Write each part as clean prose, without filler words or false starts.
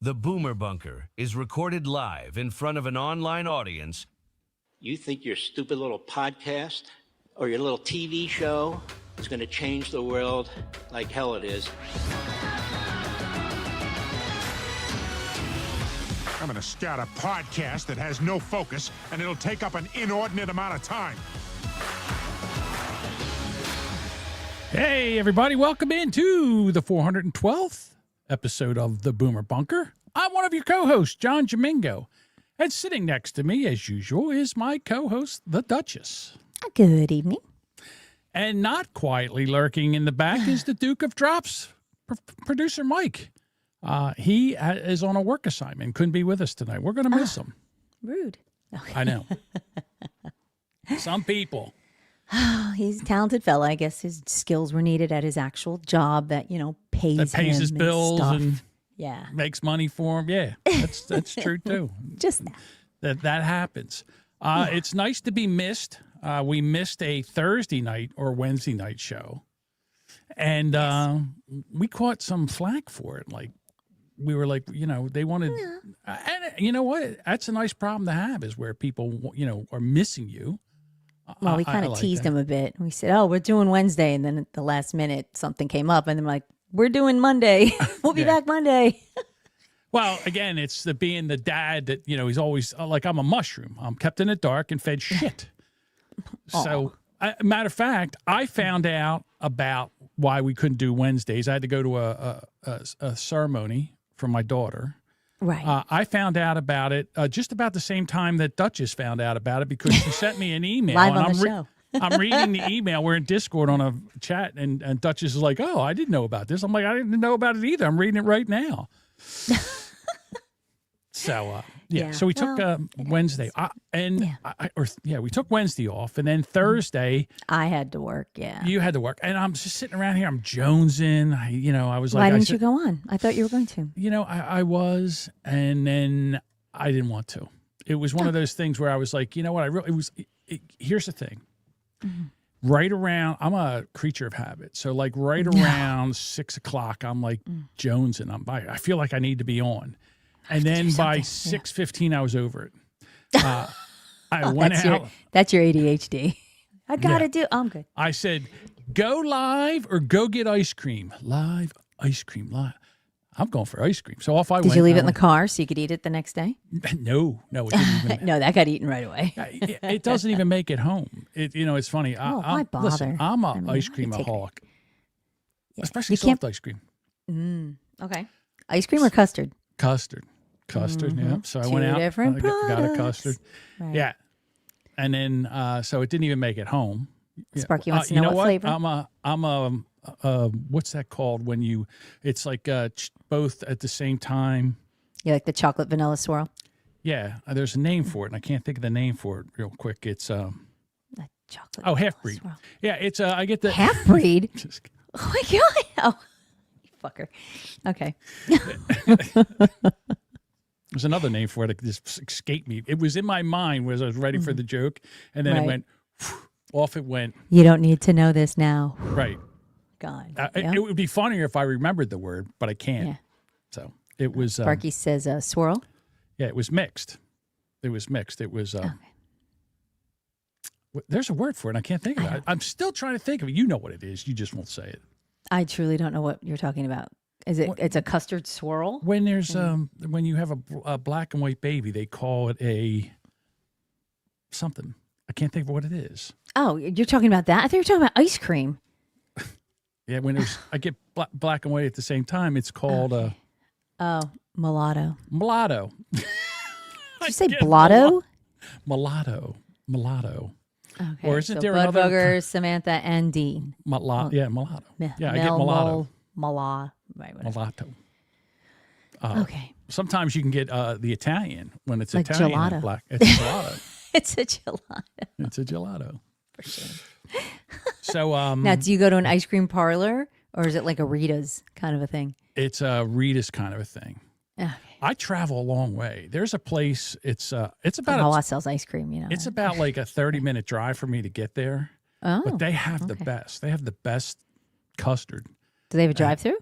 The Boomer Bunker is recorded live in front of an online audience. You think your stupid little podcast or your little TV show is going to change the world like hell it is? I'm going to start a podcast that has no focus, and it'll take up an inordinate amount of time. Hey, everybody. Welcome into the 412th episode of The Boomer Bunker. I'm one of your co-hosts, John Jamingo. And sitting next to me, as usual, is my co-host, the Duchess. Good evening. And not quietly lurking in the back is the Duke of Drops, producer Mike. He is on a work assignment, couldn't be with us tonight. We're going to miss him. Rude. I know. Some people. He's a talented fella. I guess his skills were needed at his actual job that, pays That pays him his and bills stuff. and yeah. makes money for him. Yeah, that's true, too. Just That happens. It's nice to be missed. We missed a Thursday night or Wednesday night show. And we caught some flack for it. Like, we were like, they wanted, and you know what? That's a nice problem to have, is where people, are missing you. Well, we kind of like teased that. him a bit. We said, "Oh, we're doing Wednesday," and then at the last minute, something came up, and they're like, "We're doing Monday. We'll be back Monday." Well, again, it's being the dad that, he's always like, I'm a mushroom. I'm kept in the dark and fed shit. So, matter of fact, I found out about why we couldn't do Wednesdays. I had to go to a ceremony for my daughter. Right. I found out about it just about the same time that Duchess found out about it, because she sent me an email. Live and on the show. I'm reading the email. We're in Discord on a chat, and Duchess is like, "Oh, I didn't know about this." I'm like, "I didn't know about it either. I'm reading it right now." So, So we took Wednesday, we took Wednesday off, and then Thursday I had to work. Yeah. you had to work, and I'm just sitting around here. I'm jonesing. I was like, Why didn't you go on? I thought you were going to. I was, and then I didn't want to. It was one of those things where I was like, here's the thing. Mm-hmm. Right around, I'm a creature of habit. So like right around 6 o'clock, I'm like jonesing. I feel like I need to be on. And then by 6:15, I was over it. I went out. That's your ADHD. I got to I'm good. I said, go live or go get ice cream. Live, ice cream, live. I'm going for ice cream. So off I went. Did you leave it in the car so you could eat it the next day? No, it didn't even. No, that got eaten right away. It doesn't even make it home. It's funny. Why bother? Listen, I'm a ice I cream could take aholic, Yeah. especially You soft ice cream. Okay. Ice cream or custard? Custard. Yeah. So I went out. Different got a products. custard. Right. Yeah. And then so it didn't even make it home. Sparky wants to know what flavor. I'm a what's that called when it's like both at the same time. You like the chocolate vanilla swirl? Yeah, there's a name for it, and I can't think of the name for it real quick. It's The chocolate. half vanilla breed. swirl. Yeah, it's I get the Half breed? Just kidding. Oh my god! Oh, you fucker. Okay. There's another name for it. It just escaped me. It was in my mind as I was ready for the joke, and then it Right. went off. It went You don't need to know this now. right. God. It would be funnier if I remembered the word, but I can't. Yeah. So it was. Sparky says swirl. Yeah, it was mixed. It was. There's a word for it. I can't think of it. I'm still trying to think of it. You know what it is. You just won't say it. I truly don't know what you're talking about. Is it? It's a custard swirl. When there's when you have a black and white baby, they call it a something. I can't think of what it is. Oh, you're talking about that? I thought you were talking about ice cream. Yeah, when I get black and white at the same time, it's called Mulatto. mulatto. Did you say blotto? Mulatto. Okay. Or isn't so there Bud another Bugger, Samantha, and Dean. mulatto? Yeah, mulatto. Yeah, I get mulatto. Right. Whatever. Mulatto. Okay. Sometimes you can get the Italian when it's Like Italian and gelato. black. It's gelato. It's a gelato. It's a gelato. For sure. So Now, do you go to an ice cream parlor, or is it like a Rita's kind of a thing? it's a Rita's kind of a thing. Okay. I travel a long way. There's a place. It's about Wawa sells ice cream, it's about like a 30-minute drive for me to get there. Oh, But they have the okay. best. They have the best custard. Do they have a drive-through?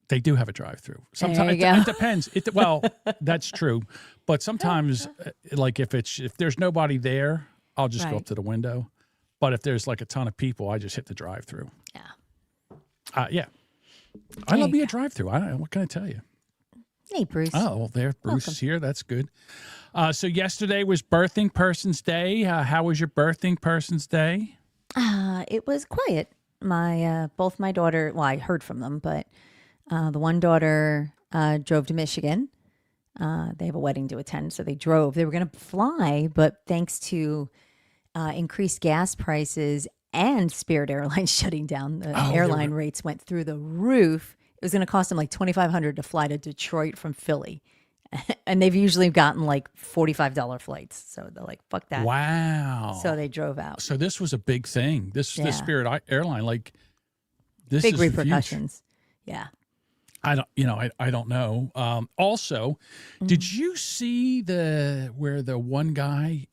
They do have a drive-through. There Sometimes you go. it depends. Well, that's true, but sometimes, like if there's nobody there, I'll just go Right. up to the window. But if there's like a ton of people, I just hit the drive-through. Yeah. Yeah, I There love you me a drive-through. What can I tell you? Hey, Bruce. Oh, well, there, Bruce Welcome. is here. That's good. So yesterday was Birthing Person's Day. How was your Birthing Person's Day? It was quiet. Both my daughter, well, I heard from them, but the one daughter drove to Michigan. They have a wedding to attend, so they drove. They were going to fly, but thanks to increased gas prices and Spirit Airlines shutting down, the airline rates went through the roof. It was going to cost them like $2,500 to fly to Detroit from Philly. And they've usually gotten like $45 flights. So they're like, fuck that. Wow. So they drove out. So this was a big thing. This Yeah. Spirit Airline, like this Big is huge. repercussions. Yeah. I don't know. Also, did you see where the one guy?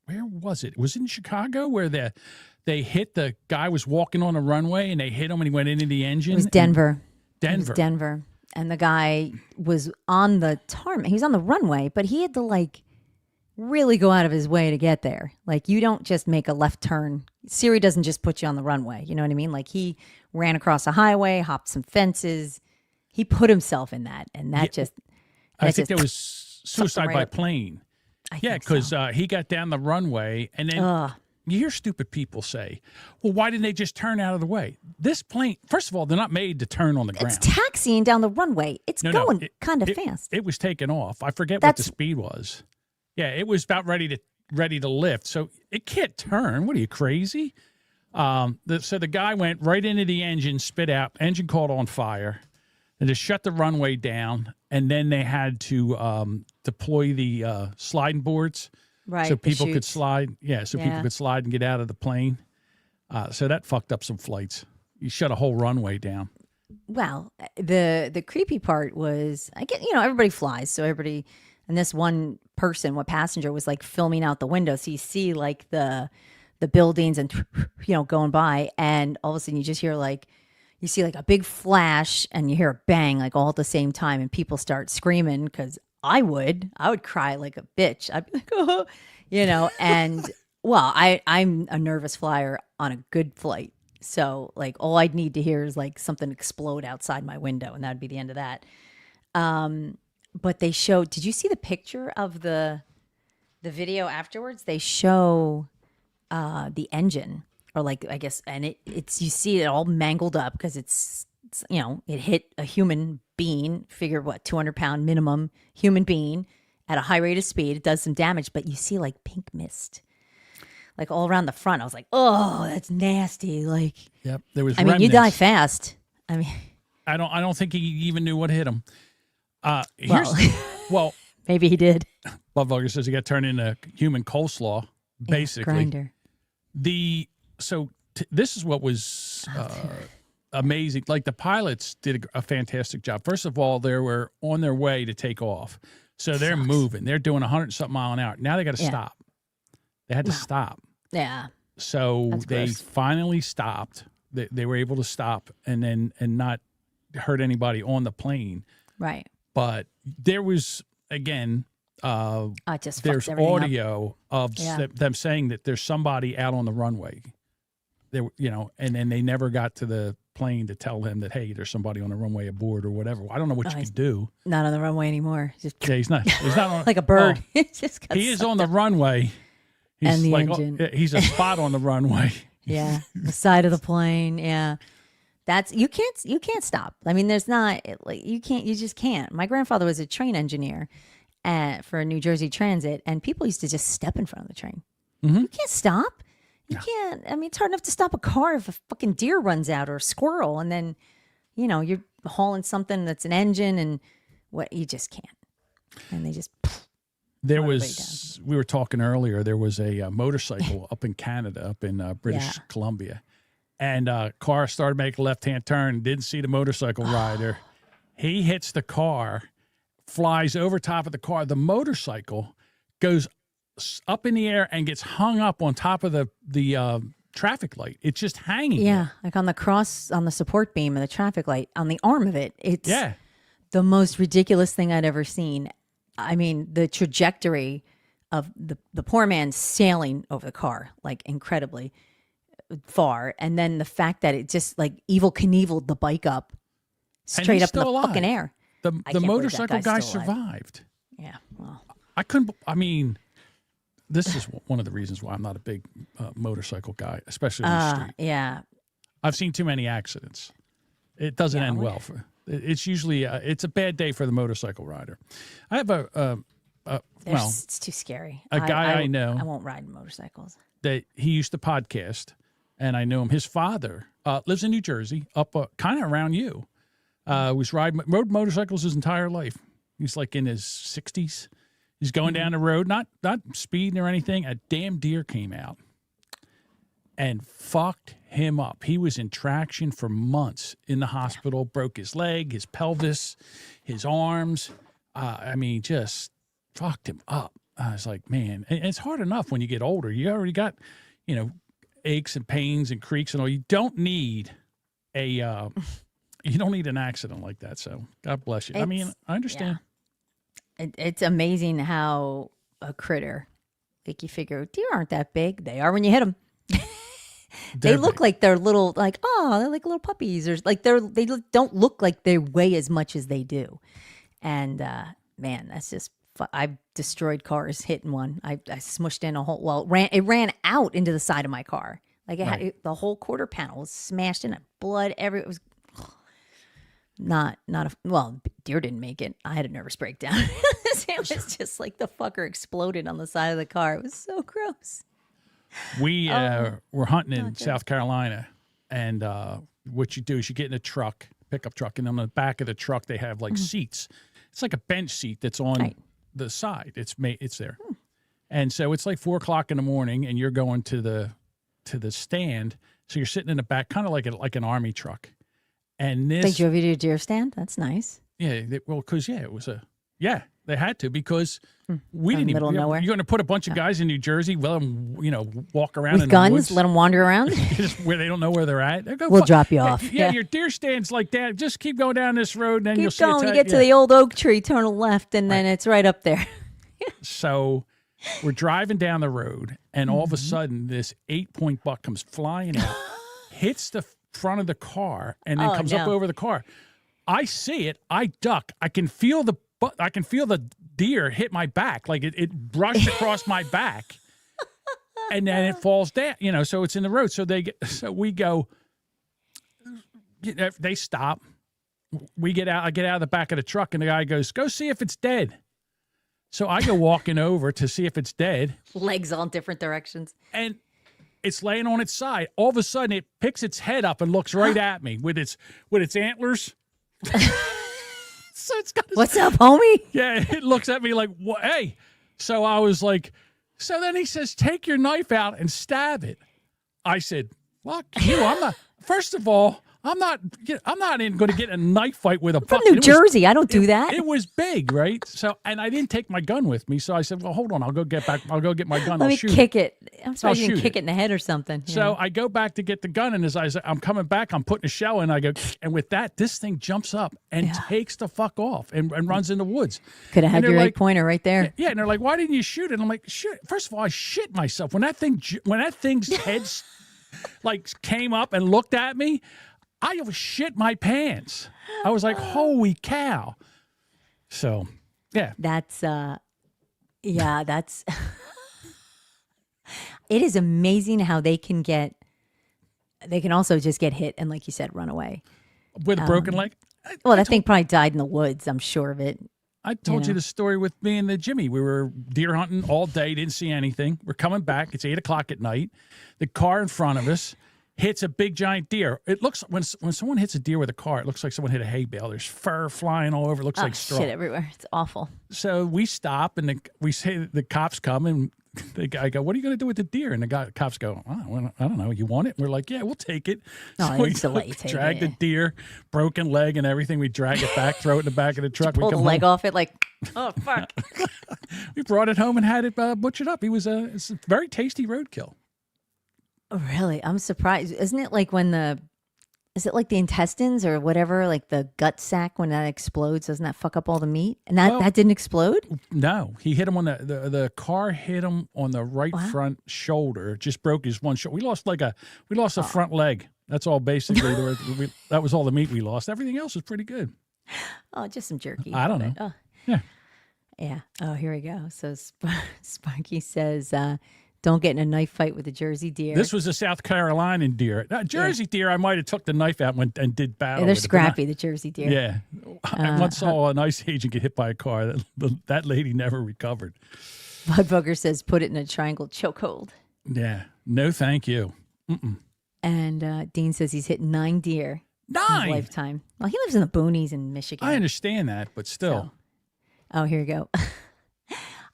Where was it? It was in Chicago where they hit the guy was walking on the runway and they hit him and he went into the engine. It was Denver. Denver. It was Denver. And the guy was on the tarmac. He was on the runway, but he had to like really go out of his way to get there. Like you don't just make a left turn. Siri doesn't just put you on the runway. You know what I mean? Like he ran across a highway, hopped some fences. He put himself in that. And that I think there was suicide right by up. plane. I Yeah, think so. because he got down the runway and then you hear stupid people say, well, why didn't they just turn out of the way? This plane, first of all, they're not made to turn on the ground. It's taxiing down the runway. It's going kind of it- fast. It was taking off. I forget what the That's- speed was. Yeah, it was about ready to lift. So it can't turn. What are you, crazy? So the guy went right into the engine, spit out, engine caught on fire, and just shut the runway down. And then they had to deploy the sliding boards. Right. So the people could chutes. slide. Yeah, so people Yeah. could slide and get out of the plane. So that fucked up some flights. You shut a whole runway down. Well, the creepy part was everybody flies, so everybody, and this one person, what passenger was like filming out the window, so you see like the buildings and going by, and all of a sudden you just hear like you see like a big flash and you hear a bang like all at the same time, and people start screaming because I would cry like a bitch. I'd be like, oh, and well, I'm a nervous flyer on a good flight. So like all I'd need to hear is like something explode outside my window and that'd be the end of that. But they showed, did you see the picture of the video afterwards? They show the engine or like, I guess, and it's, you see it all mangled up because it's it hit a human being, figure what, 200-pound minimum human being at a high rate of speed. It does some damage, but you see like pink mist. Like all around the front, I was like, "Oh, that's nasty!" Like, Yep, there was. I mean, you die fast. I mean, I don't think he even knew what hit him. Well, maybe he did. Buffalo says he got turned into human coleslaw. Basically, Grinder. This is what was amazing. Like the pilots did a fantastic job. First of all, they were on their way to take off, so they're moving. They're doing 100-something mile an hour. Now they got to stop. They had to stop. Yeah. So That's they gross. finally stopped. They were able to stop and not hurt anybody on the plane. Right. But there was, again, I just there's fucked everything up. audio of them saying that there's somebody out on the runway. There, and then they never got to the plane to tell him that, hey, there's somebody on the runway aboard or whatever. I don't know what you he's could do. Not on the runway anymore. Just Yeah, he's not on, like a bird. Oh, It just got he is sucked on the up. runway. He's And the like, engine. He's a spot on the runway. Yeah, the side of the plane. Yeah, that's you can't stop. I mean, there's not like you just can't. My grandfather was a train engineer for New Jersey Transit, and people used to just step in front of the train. Mm-hmm. You can't stop. You can't. I mean, it's hard enough to stop a car if a fucking deer runs out or a squirrel, and then you're hauling something that's an engine, and what you just can't. And they just. There Slow was, we were talking earlier, there was a motorcycle up in Canada, up in British Yeah. Columbia. And car started making a left-hand turn, didn't see the motorcycle rider. He hits the car, flies over top of the car. The motorcycle goes up in the air and gets hung up on top of the traffic light. It's just hanging. Yeah, like on the support beam of the traffic light, on the arm of it. It's the most ridiculous thing I'd ever seen. I mean, the trajectory of the poor man sailing over the car, like incredibly far. And then the fact that it just like Evel Knieveled the bike up straight up in the fucking air. The motorcycle guy survived. Yeah, well. This is one of the reasons why I'm not a big motorcycle guy, especially in the street. Yeah. I've seen too many accidents. It doesn't end well. It's usually it's a bad day for the motorcycle rider. I have it's too scary. A guy I know. I won't ride motorcycles. That he used to podcast, and I know him. His father lives in New Jersey, up kind of around you. Was rode motorcycles his entire life. He's like in his 60s. He's going down the road, not speeding or anything. A damn deer came out and fucked him up. He was in traction for months in the hospital, broke his leg, his pelvis, his arms. Just fucked him up. I was like, man, and it's hard enough when you get older. You already got, aches and pains and creaks and all. You don't need an accident like that. So God bless you. I understand. Yeah. It's amazing how a critter, like you figure deer aren't that big. They are when you hit them. They look like they're little, like, they're like little puppies, or like they don't look like they weigh as much as they do. And man, that's just. I've destroyed cars hitting one. I smushed in a whole. Well, it ran out into the side of my car. Like the whole quarter panel was smashed in. Blood everywhere. It was deer didn't make it. I had a nervous breakdown. It was just like the fucker exploded on the side of the car. It was so gross. We were hunting in South Carolina, and what you do is you get in a pickup truck, and on the back of the truck they have like seats. It's like a bench seat that's on the side. It's there, and so it's like 4:00 in the morning, and you're going to the stand. So you're sitting in the back, kind of like an army truck. And they drove you to a deer stand. That's nice. Yeah, because it was they had to, because we didn't middle of nowhere. You're going to put a bunch of guys in New Jersey, let them walk around with in guns, the woods, let them wander around, just where they don't know where they're at. We'll drop you off. Yeah, your deer stand's like that. Just keep going down this road, and then you'll see. You get to the old oak tree, turn left, and then it's right up there. So we're driving down the road, and all of a sudden, this 8-point buck comes flying out, hits the front of the car, and then comes up over the car. I see it. I duck. I can feel the deer hit my back, like it brushed across my back, and then it falls down. So it's in the road. So we go. They stop. We get out. I get out of the back of the truck, and the guy goes, "Go see if it's dead." So I go walking over to see if it's dead. Legs all in different directions, and it's laying on its side. All of a sudden, it picks its head up and looks right at me with its antlers. So it's got what's up, homie? Yeah, it looks at me like, what? Hey. So I was like, so then he says, take your knife out and stab it. I said, fuck you. I'm not. First of all, I'm not going to get a knife fight with a buck. From New Jersey, I don't do that. It was big, right? So, and I didn't take my gun with me. So I said, well, hold on. I'll go get my gun. Let me kick it. I'm sorry, you can kick it in the head or something. So I go back to get the gun, and as I'm coming back, I'm putting a shell in. I go, and with that, this thing jumps up and takes the fuck off and runs in the woods. Could have had your 8-pointer right there. Yeah, and they're like, why didn't you shoot it? And I'm like, shit. First of all, I shit myself when that thing's head like came up and looked at me. I shit my pants. I was like, holy cow. So, yeah. That's, it is amazing how they can also just get hit and, like you said, run away. With a broken leg? That thing probably died in the woods. I'm sure of it. I told you the story with me and the Jimmy. We were deer hunting all day, didn't see anything. We're coming back. It's 8:00 at night. The car in front of us hits a big giant deer. It looks when someone hits a deer with a car, it looks like someone hit a hay bale. There's fur flying all over. It looks like straw. Shit everywhere. It's awful. So we stop, and we say the cops come, and the guy go, "What are you going to do with the deer?" And the cops go, "I don't know. You want it?" And we're like, "Yeah, we'll take it." So we drag the deer, broken leg and everything. We drag it back, throw it in the back of the truck. Pull the leg off it, like, oh fuck. We brought it home and had it butchered up. It's a very tasty roadkill. Oh, really? I'm surprised. Isn't it like is it like the intestines or whatever, like the gut sac when that explodes? Doesn't that fuck up all the meat? And that didn't explode? No, he hit him on the car hit him on the right front shoulder. Just broke his one shoulder. We lost a front leg. That's all basically. That was all the meat we lost. Everything else was pretty good. Oh, just some jerky. I don't know. Oh. Yeah. Yeah. Oh, here we go. So Sparky says, don't get in a knife fight with a Jersey deer. This was a South Carolina deer. Jersey deer, I might have took the knife out and did battle. Yeah, they're with scrappy, the Jersey deer. Yeah. I once saw an ICE agent get hit by a car. That lady never recovered. Bud Booger says, put it in a triangle chokehold. Yeah. No, thank you. Mm-mm. And Dean says he's hit 9 deer in his 9? lifetime. Well, he lives in the boonies in Michigan. I understand that, but still. Oh, here we go.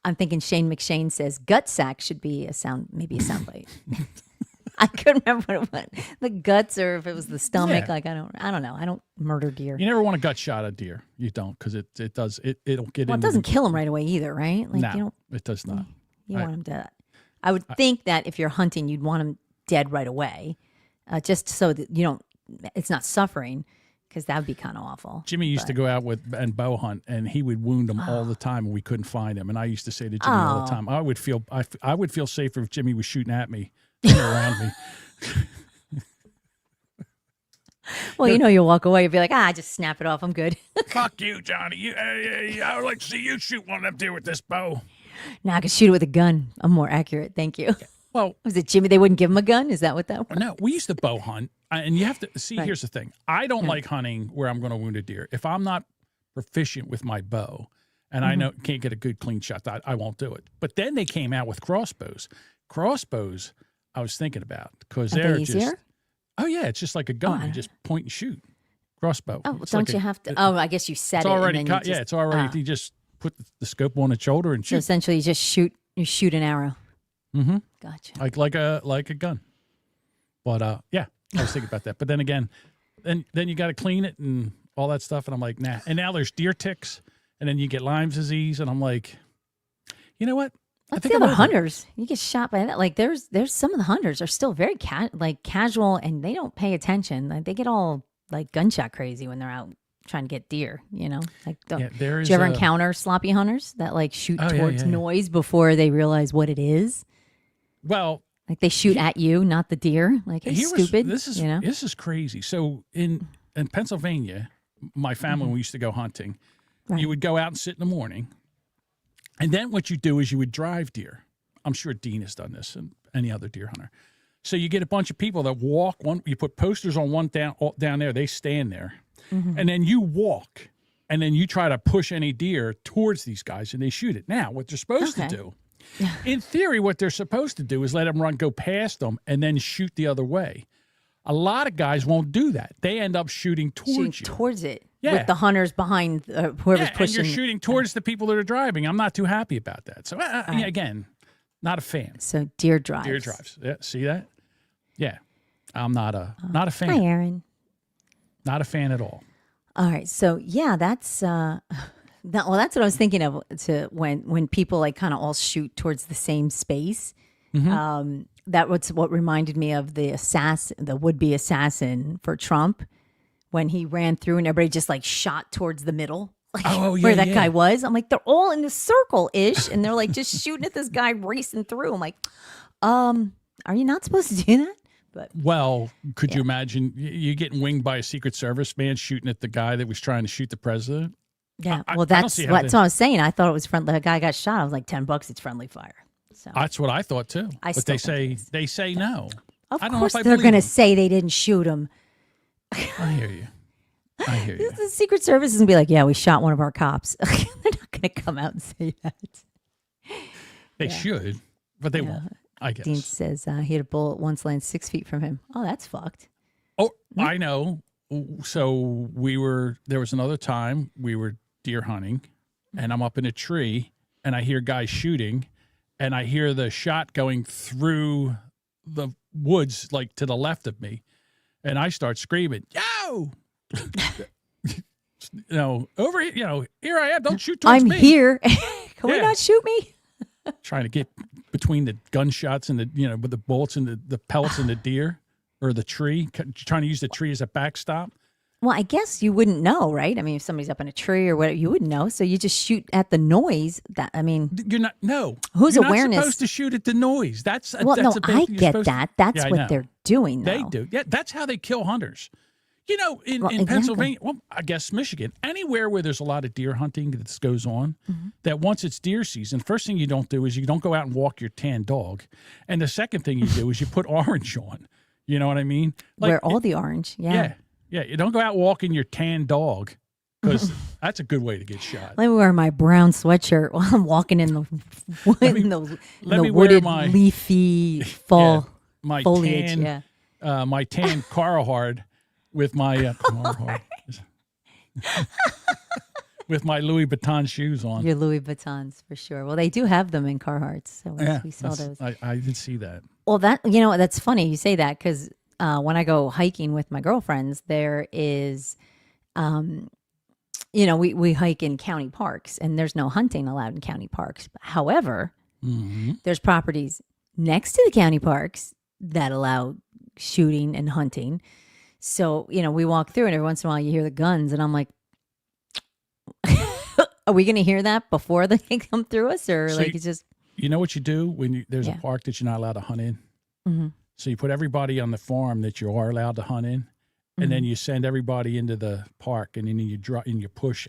I'm thinking Shane McShane says gut sack should be maybe a sound bite. I couldn't remember what it was. The guts or if it was the stomach. Yeah. Like, I don't know. I don't murder deer. You never want a gut shot at deer. You don't, because it'll get Well, it doesn't kill them right away either, right? Like, no, it does not. You want them dead. I would think that if you're hunting, you'd want them dead right away, just so that it's not suffering, because that would be kind of awful. Jimmy used to go out and bow hunt, and he would wound them all the time, and we couldn't find him. And I used to say to Jimmy all the time, I would feel safer if Jimmy was shooting at me than around me. Well, you'll walk away and be like, just snap it off. I'm good. Fuck you, Johnny. I would like to see you shoot one of them deer with this bow. Now I can shoot it with a gun. I'm more accurate. Thank you. Well, was it Jimmy? They wouldn't give him a gun? Is that what that was? No, we used to bow hunt, and you have to see. Right. Here's the thing: I don't like hunting where I'm going to wound a deer. If I'm not proficient with my bow, and I know can't get a good clean shot, I won't do it. But then they came out with crossbows. Crossbows, I was thinking about because they're easier? Oh yeah, it's just like a gun. You just point and shoot. Crossbow. Oh, don't you have to? I guess you set it. It's already cut. Yeah, it's already. You just put the scope on its shoulder and shoot. So essentially, you just shoot. You shoot an arrow. Mm-hmm. Gotcha. Like a gun. But yeah, I was thinking about that. But then again, then you got to clean it and all that stuff. And I'm like, nah. And now there's deer ticks, and then you get Lyme's disease, and I'm like, you know what? Let's see about hunters. You get shot by that. Like there's some of the hunters are still very casual, and they don't pay attention. Like they get all like gunshot crazy when they're out trying to get deer. Like do you ever encounter sloppy hunters that like shoot towards noise before they realize what it is? Well, like they shoot at you, not the deer. Like, hey, stupid. This is crazy. So in Pennsylvania, my family, we used to go hunting. Right. You would go out and sit in the morning, and then what you do is you would drive deer. I'm sure Dean has done this, and any other deer hunter. So you get a bunch of people that walk. You put posters on one down there. They stand there, and then you walk, and then you try to push any deer towards these guys, and they shoot it. Now, what they're supposed to do. In theory, what they're supposed to do is let them go past them and then shoot the other way. A lot of guys won't do that. They end up shooting towards it. Yeah. With the hunters behind whoever's pushing. And you're shooting towards the people that are driving. I'm not too happy about that. So, again, not a fan. So deer drives. Deer drives. Yeah, see that? Yeah. I'm not a fan. Hi, Aaron. Not a fan at all. All right. So, yeah, that's... that's what I was thinking of when people like kind of all shoot towards the same space. Mm-hmm. That was what reminded me of the would-be assassin for Trump when he ran through and everybody just like shot towards the middle, where that guy was. I'm like, they're all in the circle-ish, and they're like just shooting at this guy racing through. I'm like, are you not supposed to do that? But could you imagine you getting winged by a Secret Service man shooting at the guy that was trying to shoot the president? Yeah, that's what I was saying. I thought it was friendly. The guy got shot. I was like, $10. It's friendly fire. So that's what I thought too. But they say no. Of course, they're going to say they didn't shoot him. I hear you. The Secret Service is going to be like, yeah, we shot one of our cops. They're not going to come out and say that. They should, but they won't. I guess. Dean says he had a bullet once land 6 feet from him. Oh, that's fucked. Oh, I know. So there was another time we were deer hunting, and I'm up in a tree, and I hear guys shooting, and I hear the shot going through the woods, like to the left of me, and I start screaming, "Yo!" Over here, here I am. Don't shoot towards me. I'm here. Can we not shoot me? Trying to get between the gunshots and with the bullets and the pellets and the deer or the tree, trying to use the tree as a backstop? Well, I guess you wouldn't know, right? I mean, if somebody's up in a tree or whatever, you wouldn't know. So you just shoot at the noise. You're not. No, whose you're awareness? Not supposed to shoot at the noise. That's Well, that's no, a big, I you're get supposed to- that. That's Yeah, I what know. they're doing. Though. They do. Yeah, that's how they kill hunters. In Exactly. Pennsylvania, well, I guess Michigan, anywhere where there's a lot of deer hunting that goes on, that once it's deer season, first thing you don't do is you don't go out and walk your tan dog. And the second thing you do is you put orange on. You know what I mean? Wear all the orange. Yeah. Yeah. You don't go out walking your tan dog because that's a good way to get shot. Let me wear my brown sweatshirt while I'm walking in the wood, Let me wear wooded, my- leafy fall My foliage. tan, Yeah. my tan Carhartt with my Carhartt. with my Louis Vuitton shoes on. Your Louis Vuittons for sure. Well, they do have them in Carhartts, so we saw those. I did see that. Well, that's funny you say that because when I go hiking with my girlfriends, there is, we hike in county parks, and there's no hunting allowed in county parks. However, there's properties next to the county parks that allow shooting and hunting. So we walk through, and every once in a while you hear the guns, and I'm like, are we going to hear that before they come through us, or it's just? You know what you do when there's a park that you're not allowed to hunt in? Mm-hmm. So you put everybody on the farm that you are allowed to hunt in, and then you send everybody into the park, and then you push.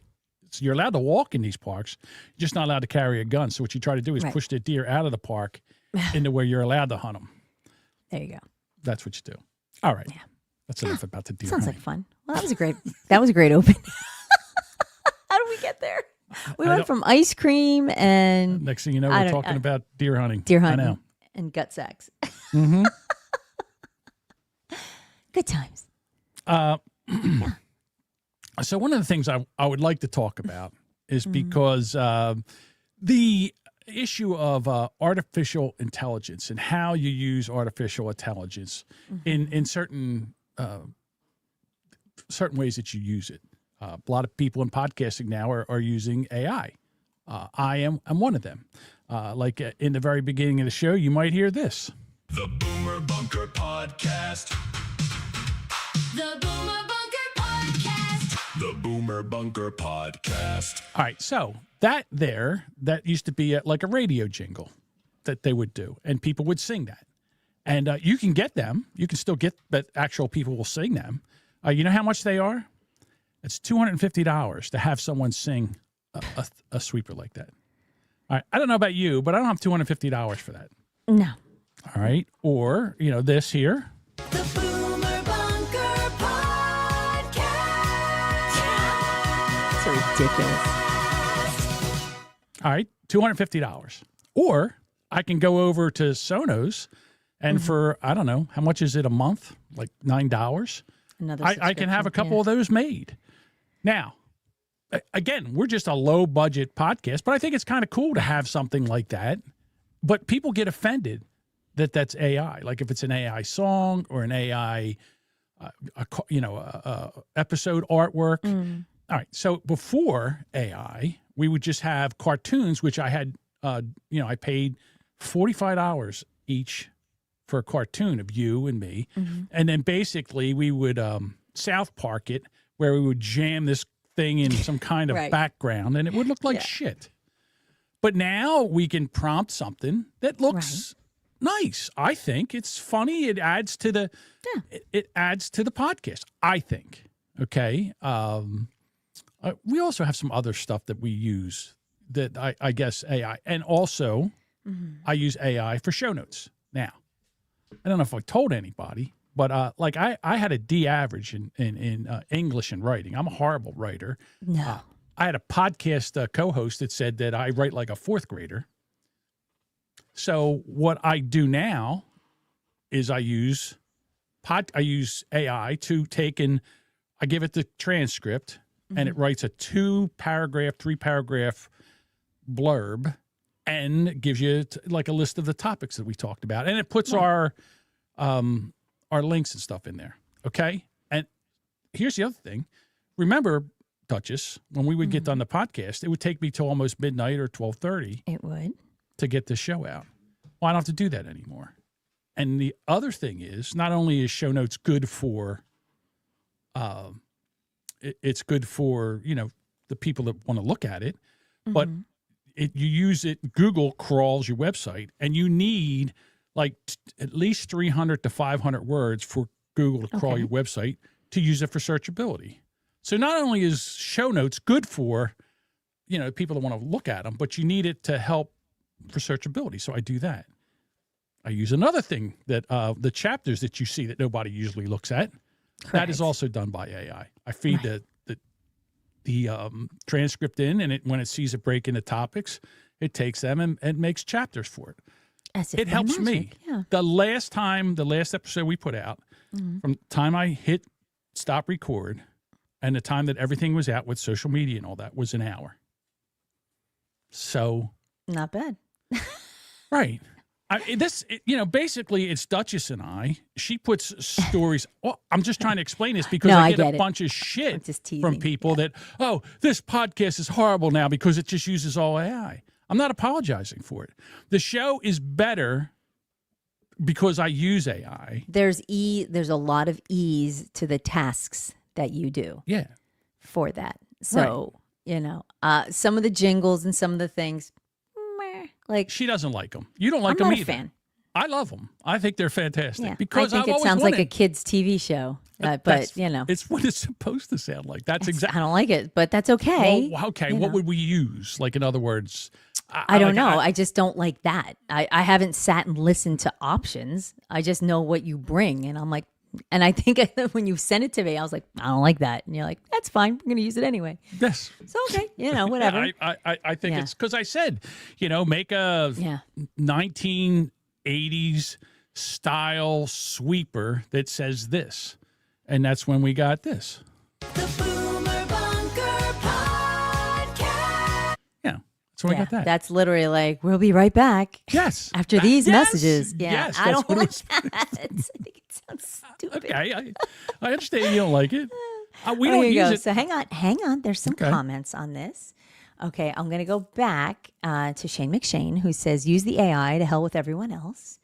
So you're allowed to walk in these parks, you're just not allowed to carry a gun. So what you try to do is push the deer out of the park into where you're allowed to hunt them. There you go. That's what you do. All right. Yeah. That's enough about the deer. Sounds hunting. like fun. Well, that was a great open. How did we get there? We went from ice cream and Next thing you know, we're talking about deer hunting. deer hunting I know. and gut sex. Mm-hmm. Good times. So one of the things I would like to talk about is because the issue of artificial intelligence and how you use artificial intelligence in certain ways that you use it. A lot of people in podcasting now are using AI. I'm one of them. In the very beginning of the show, you might hear this. The Boomer Bunker Podcast. The Boomer Bunker Podcast. The Boomer Bunker Podcast. All right, so that used to be like a radio jingle that they would do, and people would sing that. And you can get them. You can still get that actual people will sing them. You know how much they are? It's $250 to have someone sing a sweeper like that. All right, I don't know about you, but I don't have $250 for that. No. All right, or this here. The Boomer Bunker Podcast. It's ridiculous. All right, $250. Or I can go over to Sonos, and for, I don't know, how much is it a month? Like $9? Another I can have a couple of those made. Now, again, we're just a low budget podcast, but I think it's kind of cool to have something like that. But people get offended that that's AI. Like if it's an AI song or an AI, episode artwork. All right. So before AI, we would just have cartoons, which I had, I paid $45 each for a cartoon of you and me. And then basically we would South Park it, where we would jam this thing in some kind of background, and it would look like shit. But now we can prompt something that looks nice. I think it's funny. It adds to the it adds to the podcast, I think. Okay. We also have some other stuff that we use that I guess AI, and also I use AI for show notes. Now, I don't know if I told anybody, but I had a D average in English and writing. I'm a horrible writer. No. I had a podcast co-host that said that I write like a fourth grader. So what I do now is I use AI to take and I give it the transcript, and it writes a 2-paragraph, 3-paragraph blurb and gives you like a list of the topics that we talked about, and it puts our links and stuff in there. Okay. And here's the other thing. Remember, Duchess, when we would get done the podcast, it would take me till almost midnight or 12:30. It would. To get the show out. Well, I don't have to do that anymore. And the other thing is, not only is show notes good for, it's good for, the people that want to look at it, but you use it, Google crawls your website, and you need like at least 300 to 500 words for Google to crawl your website to use it for searchability. So not only is show notes good for, people that want to look at them, but you need it to help for searchability. So I do that. I use another thing that the chapters that you see that nobody usually looks at. Correct. That is also done by AI. I feed the transcript in, and when it sees a break in the topics, it takes them and makes chapters for it. As if It by helps me. magic, yeah. The last episode we put out, from the time I hit stop record and the time that everything was out with social media and all that was an hour. So. Not bad. Right. Basically it's Duchess and I. She puts stories. Well, I'm just trying to explain this because No, I I get get a it. bunch of shit I'm just teasing, from people that, this podcast is horrible now because it just uses all AI. I'm not apologizing for it. The show is better because I use AI. There's a lot of ease to the tasks that you do Yeah. for that. So, some of the jingles and some of the things, meh, like She doesn't like them. You don't like I'm them not either. a fan. I love them. I think they're fantastic. Yeah, because I think I've it always sounds like a wanted- kid's TV show, but That's- you know, it's what it's supposed to sound like. That's I exactly. don't like it, but that's okay. Well, okay, you what know. would we use? Like, in other words, I don't know. I just don't like that. I haven't sat and listened to options. I just know what you bring, and I'm like, and I think when you sent it to me, I was like, I don't like that, and you're like, that's fine. We're gonna use it anyway. Yes. So okay, whatever. Yeah, I think Yeah. it's because I said, make a Yeah. 1980s style sweeper that says this, and that's when we got this. The Boomer Bunker Podcast. Yeah, so we got that. That's literally like, we'll be right back. Yes. After these Yes. messages. Yeah. Yes, I that's don't what like it that. I think it sounds stupid. Okay, I understand you don't like it. We Oh, don't here you use go. it. So hang on. There's some Okay. comments on this. Okay, I'm going to go back to Shane McShane, who says, use the AI to hell with everyone else.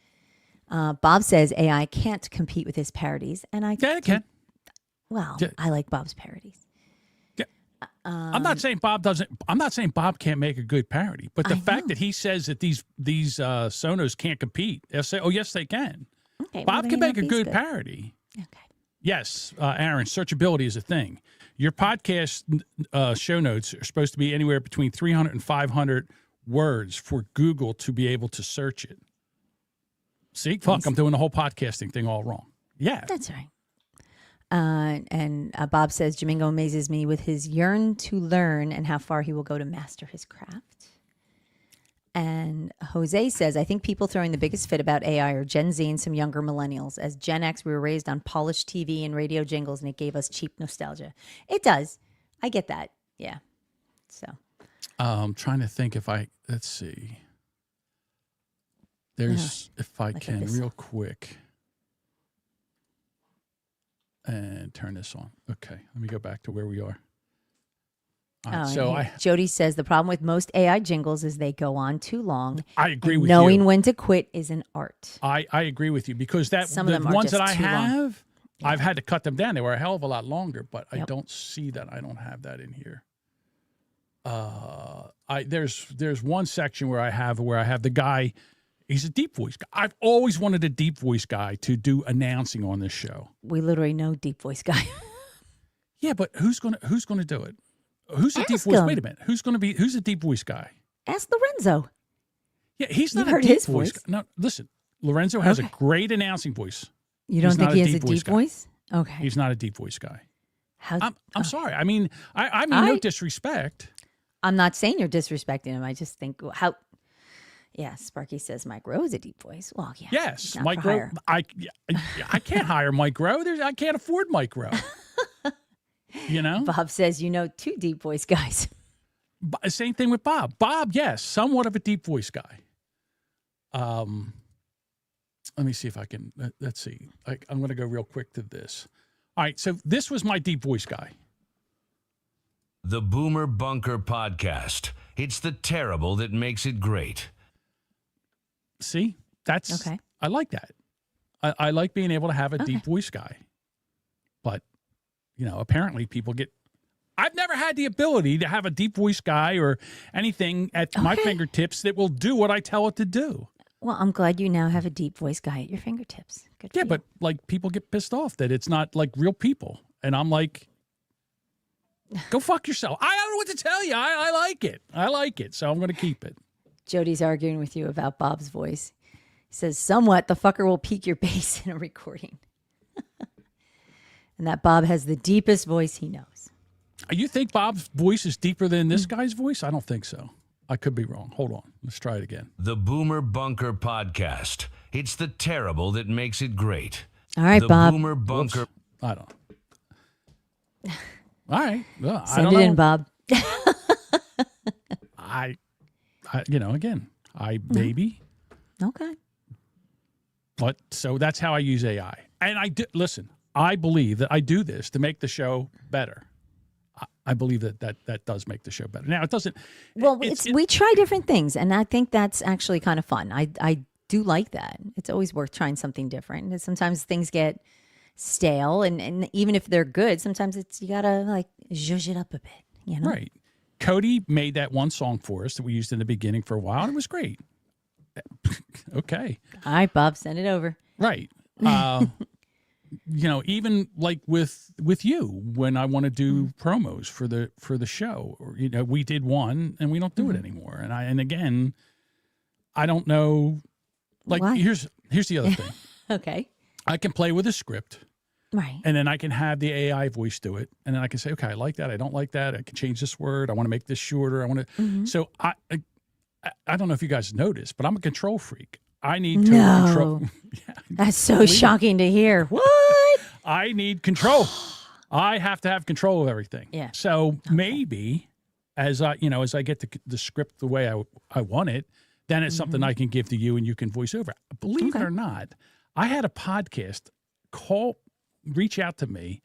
Bob says AI can't compete with his parodies. And I Yeah, it can. Well, Yeah. I like Bob's parodies. I'm not saying Bob doesn't. I'm not saying Bob can't make a good parody, but the I fact know. that he says that these Sonos can't compete, they'll say, "Oh, yes, they can." Okay, Bob well, can then make a he's good parody. Okay. Yes, Aaron, searchability is a thing. Your podcast show notes are supposed to be anywhere between 300 and 500 words for Google to be able to search it. See, fuck, I'm doing the whole podcasting thing all wrong. Yeah. That's right. And Bob says, Jamingo amazes me with his yearn to learn and how far he will go to master his craft. And Jose says, I think people throwing the biggest fit about AI are Gen Z and some younger millennials. As Gen X, we were raised on polished TV and radio jingles, and it gave us cheap nostalgia. It does. I get that. Yeah. So. I'm trying to think let's see. There's, if I at can, this. real quick. And turn this on. Okay, let me go back to where we are. All right, and so here- Jody says the problem with most AI jingles is they go on too long. I agree and with knowing you. when to quit is an art. I agree with you because Some of the them are ones that just I too long. have, I've had to cut them down. They were a hell of a lot longer, but I Yep. don't see that. I don't have that in here. There's one section where I have the guy. He's a deep voice guy. I've always wanted a deep voice guy to do announcing on this show. We literally know deep voice guy. Yeah, but who's gonna do it? Who's a deep Ask voice? him. Wait a minute. Who's a deep voice guy? Ask Lorenzo. Yeah, he's not You've a heard deep his voice. voice. Guy. No, listen. Lorenzo has a Okay. great announcing voice. You don't He's think not he a has a deep voice deep guy. voice? Okay. He's not a deep voice guy. How, I'm sorry. I mean, I mean no I- disrespect. I'm not saying you're disrespecting him. I just think how. Yeah, Sparky says Mike Rowe is a deep voice. Well, yeah. Yes, he's not Mike for Rowe. hire. I can't hire Mike Rowe. I can't afford Mike Rowe. You know, Bob says you know two deep voice guys. Same thing with Bob. Bob, yes, somewhat of a deep voice guy. Let me see if I can. Let's see. I'm going to go real quick to this. All right, so this was my deep voice guy. The Boomer Bunker Podcast. It's the terrible that makes it great. See, That's Okay. I like that. I like being able to have a deep voice guy. But, apparently people get. I've never had the ability to have a deep voice guy or anything at my fingertips that will do what I tell it to do. Well, I'm glad you now have a deep voice guy at your fingertips. Good for Yeah, you. but like people get pissed off that it's not like real people. And I'm like, go fuck yourself. I don't know what to tell you. I like it. I like it. So I'm going to keep it. Jody's arguing with you about Bob's voice. He says, somewhat, the fucker will peak your bass in a recording. And that Bob has the deepest voice he knows. You think Bob's voice is deeper than this guy's voice? I don't think so. I could be wrong. Hold on. Let's try it again. The Boomer Bunker Podcast. It's the terrible that makes it great. All right, The Bob. Boomer Bunker. Whoops. I don't know. All right. Well, I Send don't it know. in, Bob. Again, maybe. Okay. But so that's how I use AI. And I do, listen, I believe that I do this to make the show better. I believe that does make the show better. Now, it doesn't. Well, we try different things, and I think that's actually kind of fun. I do like that. It's always worth trying something different. And sometimes things get stale, and even if they're good, sometimes you gotta like zhuzh it up a bit. Right. Cody made that one song for us that we used in the beginning for a while, and it was great. Okay. All right, Bob, send it over. Right. Even like with you, when I want to do promos for the show, or, we did one and we don't do it anymore. And again, I don't know. Like, Why? here's the other thing. Okay. I can play with a script. Right. And then I can have the AI voice do it. And then I can say, okay, I like that. I don't like that. I can change this word. I want to make this shorter. I want to. So I don't know if you guys noticed, but I'm a control freak. I need total control. Yeah, That's so shocking to hear. What? I need control. I have to have control of everything. Yeah. So maybe as I get the script the way I want it, then it's something I can give to you and you can voice over. Believe it or not, I had a podcast reach out to me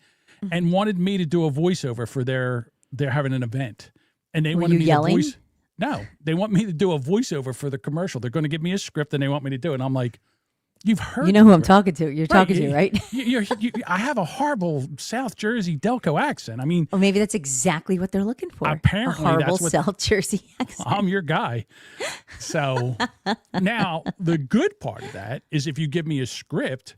and wanted me to do a voiceover for they're having an event. And they wanted me yelling? to voice. No, they want me to do a voiceover for the commercial. They're going to give me a script and they want me to do it. And I'm like, you've heard. You know who I'm talking to. You're talking to, right? I have a horrible South Jersey Delco accent. I mean, Or maybe that's exactly what they're looking for. Apparently a horrible that's what- South Jersey accent. I'm your guy. So now the good part of that is if you give me a script,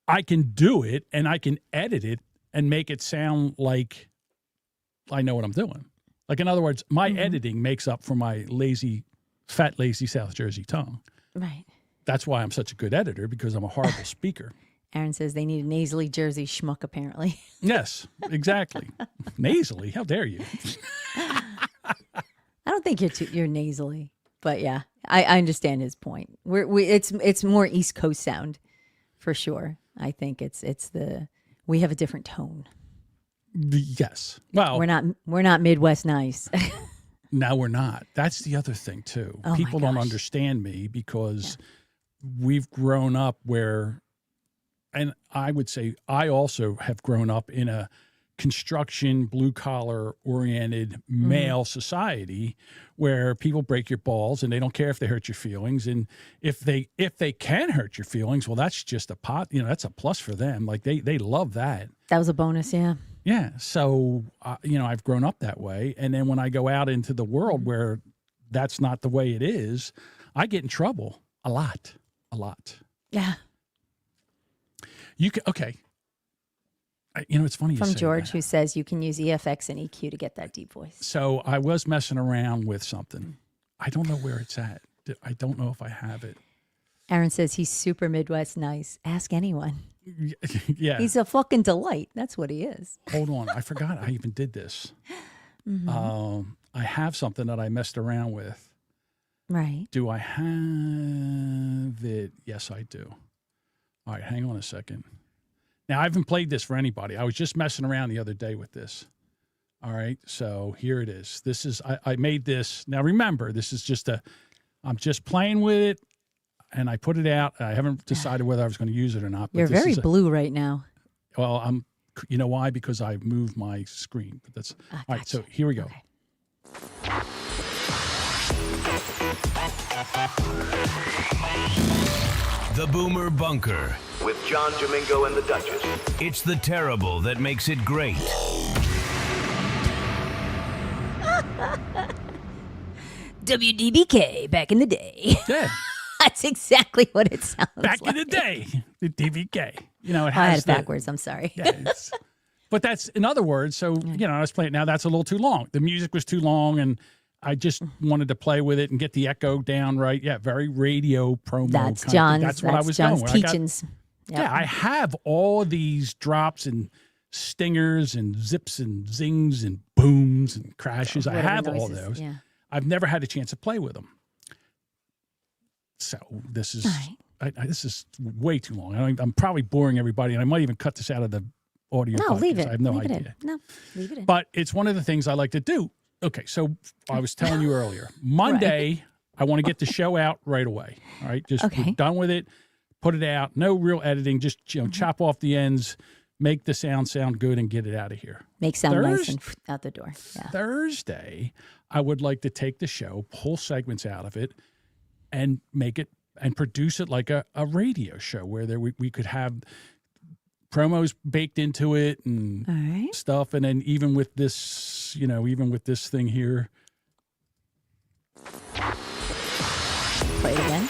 I can do it and I can edit it and make it sound like I know what I'm doing. Like, in other words, my editing makes up for my fat, lazy South Jersey tongue. Right. That's why I'm such a good editor, because I'm a horrible speaker. Aaron says they need a nasally Jersey schmuck, apparently. Yes, exactly. Nasally? How dare you? I don't think you're nasally, but yeah, I understand his point. It's more East Coast sound for sure. I think we have a different tone. Yes. Well, We're not Midwest nice. no, we're not. That's the other thing too. Oh, my People don't gosh. understand me because we've grown up and I would say I also have grown up in a construction, blue collar oriented male society where people break your balls and they don't care if they hurt your feelings. And if they can hurt your feelings, well, that's just that's a plus for them. Like they love that. That was a bonus, yeah. Yeah. So, I've grown up that way. And then when I go out into the world where that's not the way it is, I get in trouble a lot. Yeah. You can, okay. It's funny you From say George, that. who says you can use EFX and EQ to get that deep voice. So I was messing around with something. I don't know where it's at. I don't know if I have it. Aaron says he's super Midwest nice. Ask anyone. Yeah. He's a fucking delight. That's what he is. Hold on. I forgot I even did this. I have something that I messed around with. Right. Do I have it? Yes, I do. All right, hang on a second. Now, I haven't played this for anybody. I was just messing around the other day with this. All right, so here it is. This is, I made this. Now, remember, this is I'm just playing with it, and I put it out. I haven't decided whether I was going to use it or not. But You're this very is blue right now. Well, you know why? Because I moved my screen. But that's, all right, so here we go. Okay. The Boomer Bunker. With John Jamingo and the Duchess. It's the terrible that makes it great. WDBK back in the day. Yeah. That's exactly what it sounds Back like. in the day, the DVK. You know, it I had has it backwards. I'm sorry. Yeah, but that's, in other words, so, you know, I was playing it now, that's a little too long. The music was too long, and I just wanted to play with it and get the echo down right. Yeah, very radio promo. That's kind of John's. thing. That's what I was John's going with. teachings. Yep. Yeah, I have all these drops and stingers and zips and zings and booms and crashes. I Whatever have all noises, those. Yeah. I've never had a chance to play with them. So this is this is way too long. I'm probably boring everybody, and I might even cut this out of the audio. No, podcast. leave it. I have no leave idea. It in. No, leave it in. But it's one of the things I like to do. Okay, so I was telling you earlier, Monday, I want to get the show out right away. All right, just we're done with it, put it out. No real editing, just chop off the ends, make the sound good, and get it out of here. Make sound nice and out the door. Yeah. Thursday, I would like to take the show, pull segments out of it, and make it and produce it like a radio show where we could have promos baked into it and stuff. And then even with this, even with this thing here. Play it again.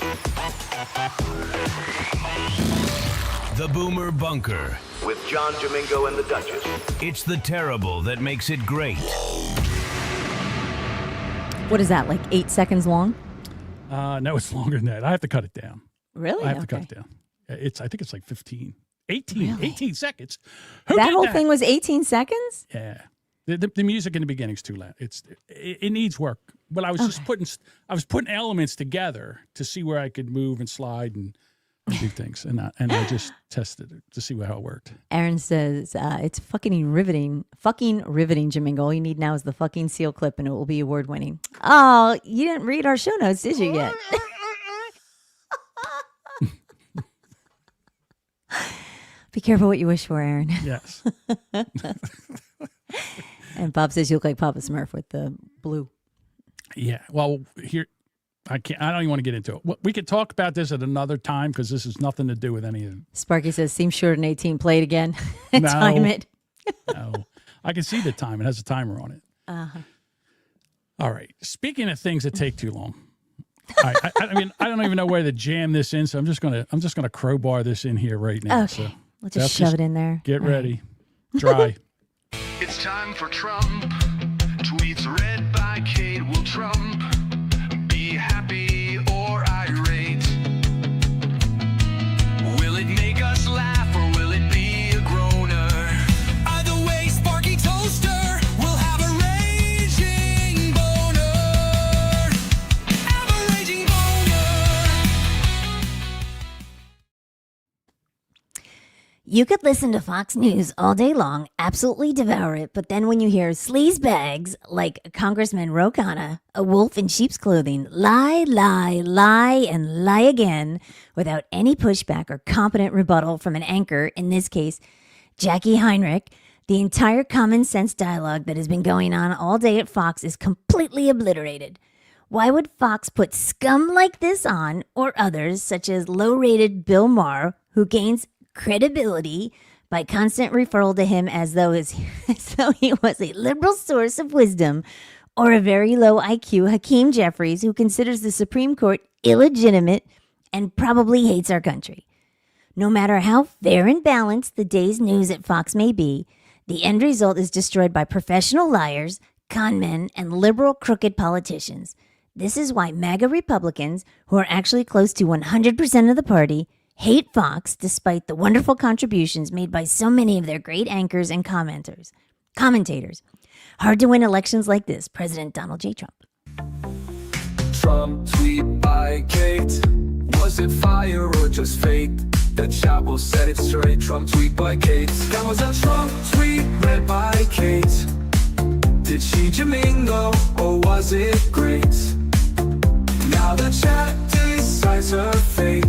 The Boomer Bunker. With John Jamingo and the Duchess. It's the terrible that makes it great. What is that, like 8 seconds long? No, it's longer than that. I have to cut it down. Really? I have to cut it down. I think it's like 15. 18. Really? 18 seconds. That whole thing was 18 seconds? Yeah. The music in the beginning is too loud. It needs work. But I was just putting elements together to see where I could move and slide and do things. And I just tested it to see how it worked. Aaron says, it's fucking riveting, Jamingo. All you need now is the fucking seal clip and it will be award winning. Oh, you didn't read our show notes, did you yet? Be careful what you wish for, Aaron. Yes. And Bob says you look like Papa Smurf with the blue. Yeah. Well, here, I don't even want to get into it. We could talk about this at another time because this has nothing to do with any of it. Sparky says, seems short and 18. Play it again. No. Time it. No. I can see the time. It has a timer on it. Uh-huh. All right. Speaking of things that take too long. All right, I mean, I don't even know where to jam this in, so I'm just gonna crowbar this in here right now. Okay. So We'll just shove it in there. Get ready. Try. It's time for Trump. Tweets read by Kate will Trump. Be happy or irate. Will it make us laugh or will it be a groaner? Either way, Sparky Toaster will have a raging boner. Have a raging boner. You could listen to Fox News all day long, absolutely devour it, but then when you hear sleaze bags like Congressman Ro Khanna, a wolf in sheep's clothing, lie, and lie again without any pushback or competent rebuttal from an anchor, in this case, Jackie Heinrich, the entire common sense dialogue that has been going on all day at Fox is completely obliterated. Why would Fox put scum like this on, or others, such as low-rated Bill Maher, who gains credibility by constant referral to him as though he was a liberal source of wisdom, or a very low IQ Hakeem Jeffries who considers the Supreme Court illegitimate and probably hates our country. No matter how fair and balanced the day's news at Fox may be, the end result is destroyed by professional liars, con men, and liberal crooked politicians. This is why MAGA Republicans, who are actually close to 100% of the party, hate Fox despite the wonderful contributions made by so many of their great anchors and commentators. Hard to win elections like this, President Donald J. Trump. Trump tweet by Kate. Was it fire or just fate? The chat will set it straight. Trump tweet by Kate. That was a Trump tweet read by Kate. Did she Jamingo or was it great? Now the chat decides her fate.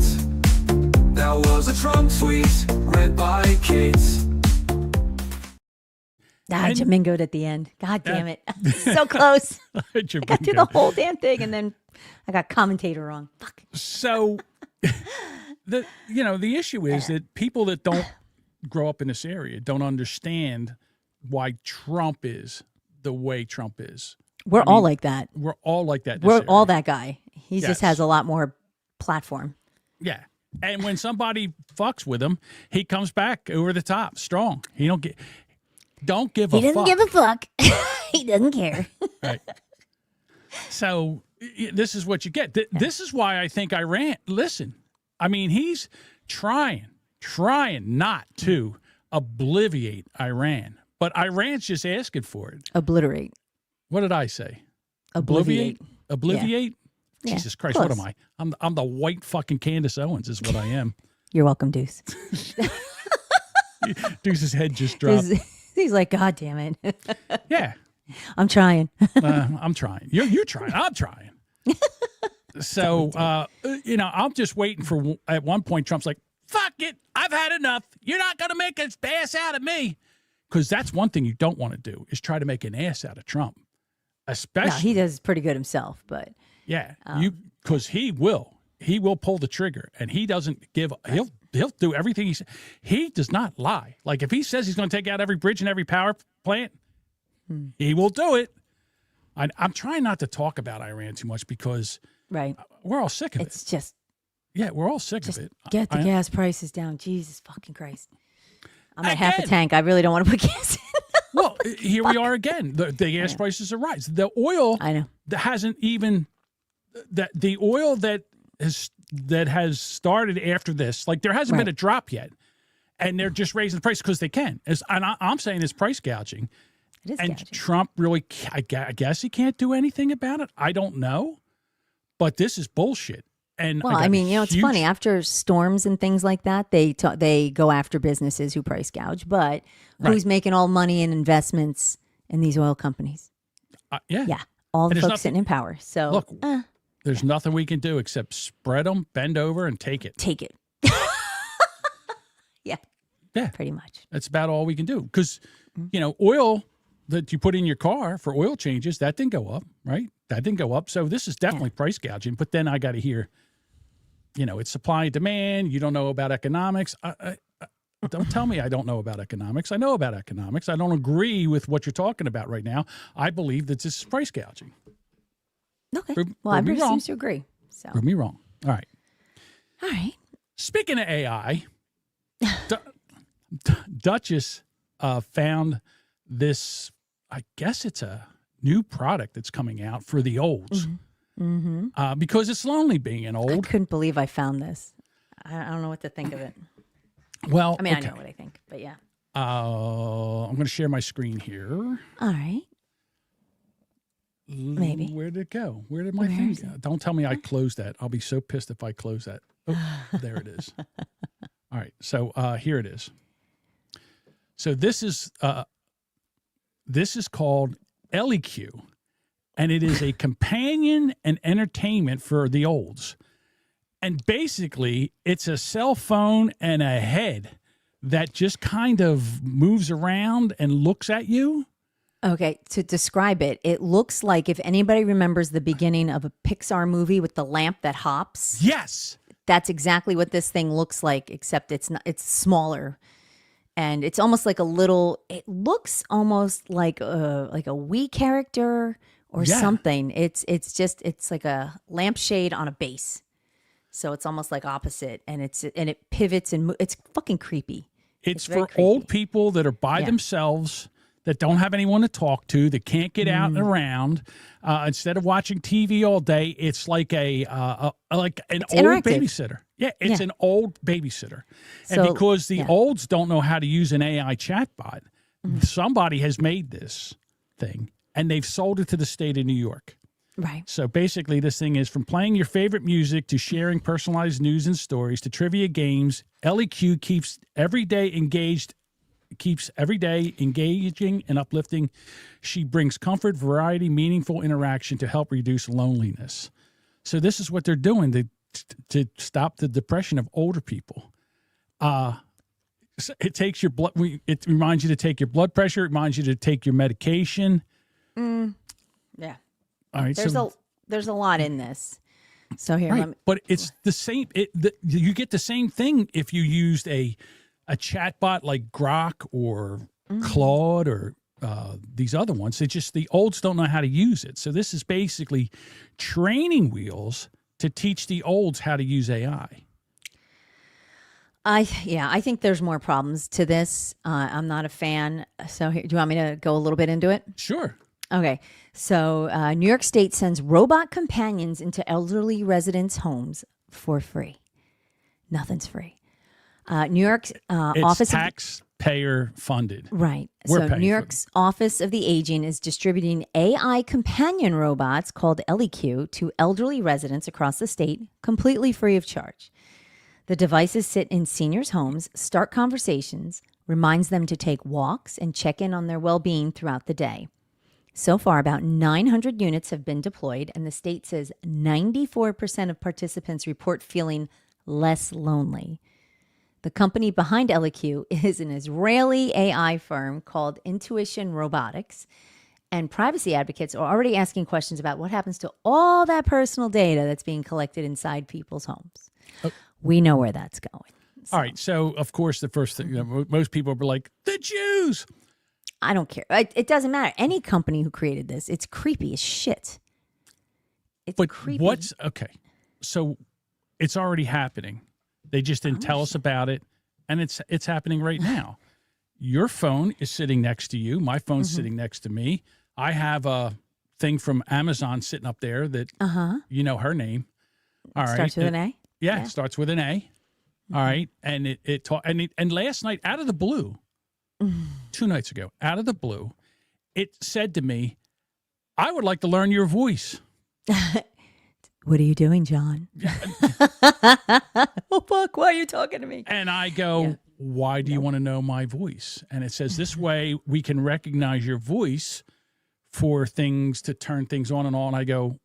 That was a Trump tweet read by Kate. Jamingo'd at the end. God damn it. So close. I got through the whole damn thing and then I got commentator wrong. Fuck. So the issue is that people that don't grow up in this area don't understand why Trump is the way Trump is. We're all like that. We're all like that. in this We're area. all that guy. He Yes. just has a lot more platform. Yeah. And when somebody fucks with him, he comes back over the top, strong. He don't give a fuck. He doesn't give a fuck. He doesn't care. Right. So this is what you get. This is why I think Iran. Listen, I mean, he's trying not to obliviate Iran, but Iran's just asking for it. Obliterate. What did I say? Obliviate. Obliviate. Yeah, Jesus Christ, close. what am I? I'm the white fucking Candace Owens is what I am. You're welcome, Deuce. Deuce's head just dropped. He's like, God damn it. Yeah. I'm trying. I'm trying. You're trying. I'm trying. So, I'm just waiting for, at one point, Trump's like, fuck it. I've had enough. You're not going to make an ass out of me. Because that's one thing you don't want to do is try to make an ass out of Trump. Especially. No, he does pretty good himself, but. Yeah. Because he will pull the trigger and he doesn't give, he'll do everything he does not lie. Like if he says he's going to take out every bridge and every power plant, he will do it. I'm trying not to talk about Iran too much because we're all sick of it. It's just. Yeah, we're all sick of it. Get the gas prices down. Jesus fucking Christ. I'm at half a tank. I really don't want to put gas in. Well, here we are again. The gas prices are rising. The oil I know. that hasn't even the oil that has started after this, like there hasn't been a drop yet. And they're just raising the price because they can. I'm saying it's price gouging. It is and gouging. Trump really, I guess he can't do anything about it. I don't know. But this is bullshit. And well, I mean, it's funny. After storms and things like that, they go after businesses who price gouge. But who's making all money in investments in these oil companies? Yeah. All the folks sitting in power. So look, there's nothing we can do except spread them, bend over, and take it. Take it. Yeah, pretty much. That's about all we can do. Because, oil that you put in your car for oil changes, that didn't go up, right? That didn't go up. So this is definitely price gouging. But then I got to hear, it's supply and demand. You don't know about economics. Don't tell me I don't know about economics. I know about economics. I don't agree with what you're talking about right now. I believe that this is price gouging. Okay. Everybody seems to agree. So. Prove me wrong. All right. All right. Speaking of AI, Duchess found this, I guess it's a new product that's coming out for the olds. Mm-hmm. Because it's lonely being an old. I couldn't believe I found this. I don't know what to think of it. Well, I mean, I know what I think, but yeah. I'm going to share my screen here. All right. Maybe. Where did it go? Where did my thing go? Don't tell me I closed that. I'll be so pissed if I close that. Oh, there it is. All right. So here it is. So this is called Ellie Q, and it is a companion and entertainment for the olds. And basically, it's a cell phone and a head that just kind of moves around and looks at you. Okay, to describe it, it looks like if anybody remembers the beginning of a Pixar movie with the lamp that hops. Yes. That's exactly what this thing looks like, except it's smaller. And it's almost like it looks almost like a Wii character or something. It's like a lampshade on a base. So it's almost like opposite, and it pivots and it's fucking creepy. It's for old people that are by themselves, that don't have anyone to talk to, that can't get out and around. Instead of watching TV all day, it's like an old babysitter. Yeah, it's an old babysitter. And because the olds don't know how to use an AI chatbot, somebody has made this thing, and they've sold it to the state of New York. Right. So basically, this thing is from playing your favorite music to sharing personalized news and stories to trivia games. Ellie Q keeps every day engaging and uplifting. She brings comfort, variety, meaningful interaction to help reduce loneliness. So this is what they're doing to stop the depression of older people. It takes your blood. It reminds you to take your blood pressure. It reminds you to take your medication. Yeah. All right. There's a lot in this. So here, Right, but it's the same. You get the same thing if you used a chatbot like Grok or Claude or these other ones. It's just the olds don't know how to use it. So this is basically training wheels to teach the olds how to use AI. I think there's more problems to this. I'm not a fan. So here, do you want me to go a little bit into it? Sure. Okay. So New York State sends robot companions into elderly residents' homes for free. Nothing's free. New York's It's Office of taxpayer funded. Right. We're So paying New for York's Office of the Aging is distributing AI companion robots called Ellie Q to elderly residents across the state completely free of charge. The devices sit in seniors' homes, start conversations, reminds them to take walks, and check in on their well-being throughout the day. So far, about 900 units have been deployed, and the state says 94% of participants report feeling less lonely. The company behind Elliq Q is an Israeli AI firm called Intuition Robotics, and privacy advocates are already asking questions about what happens to all that personal data that's being collected inside people's homes. We know where that's going. All right. So, of course, the first thing, most people were like, the Jews. I don't care. It doesn't matter. Any company who created this, it's creepy as shit. It's But creepy. okay. So it's already happening. They just didn't tell us about it. And it's happening right now. Your phone is sitting next to you. My phone's sitting next to me. I have a thing from Amazon sitting up there that you know her name. All right. Starts with an A? Yeah, it starts with an A. All right. And and last night, out of the blue, 2 nights ago, out of the blue, it said to me, I would like to learn your voice. What are you doing, John? Oh, fuck. Why are you talking to me? And I go, why do you want to know my voice? And it says, this way we can recognize your voice for things to turn things on and on. I go,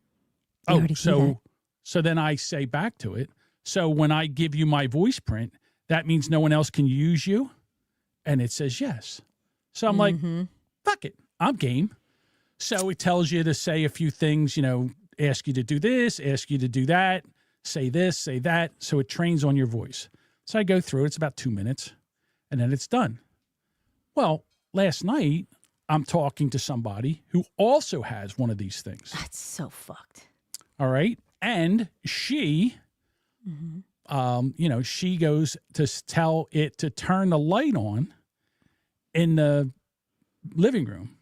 You oh, already do that. so then I say back to it, so when I give you my voice print, that means no one else can use you? And it says yes. So I'm like, fuck it, I'm game. So it tells you to say a few things, ask you to do this, ask you to do that, say this, say that. So it trains on your voice. So I go through it. It's about 2 minutes, and then it's done. Well, last night, I'm talking to somebody who also has one of these things. That's so fucked. All right. And she, she goes to tell it to turn the light on in the living room.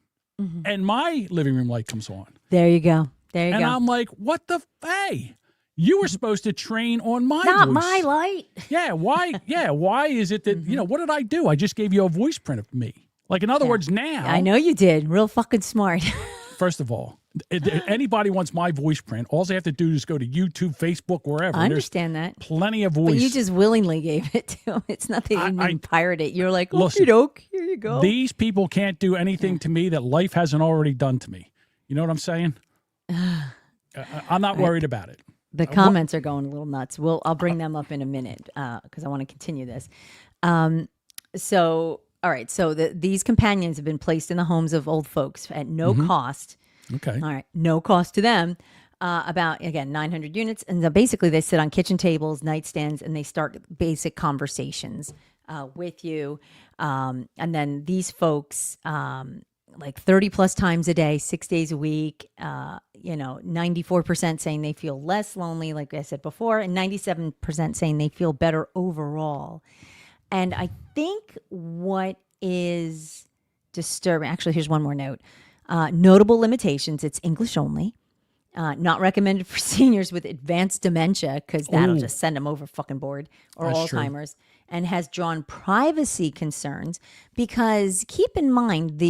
And my living room light comes on. There you go. There you And go. I'm like, what the, hey, you were supposed to train on my Not voice. my light. Yeah, why? Yeah, why is it that, what did I do? I just gave you a voice print of me. Like, in other words, now. I know you did. Real fucking smart. First of all, if anybody wants my voice print, all they have to do is go to YouTube, Facebook, wherever. I understand that. Plenty of voice. But you just willingly gave it to him. It's not that you didn't even pirate it. You're like, Listen, okie doke, here you go. These people can't do anything to me that life hasn't already done to me. You know what I'm saying? I'm not worried about it. The comments are going a little nuts. I'll bring them up in a minute because I want to continue this. So, all right. So these companions have been placed in the homes of old folks at no cost. Okay. All right. No cost to them. About, again, 900 units. And so basically they sit on kitchen tables, nightstands, and they start basic conversations with you. And then these folks, like 30 plus times a day, 6 days a week, 94% saying they feel less lonely, like I said before, and 97% saying they feel better overall. And I think what is disturbing, actually, here's one more note. Notable limitations, it's English only. Not recommended for seniors with advanced dementia because that'll just send them over fucking board, or That's Alzheimer's, and has drawn privacy concerns because keep in mind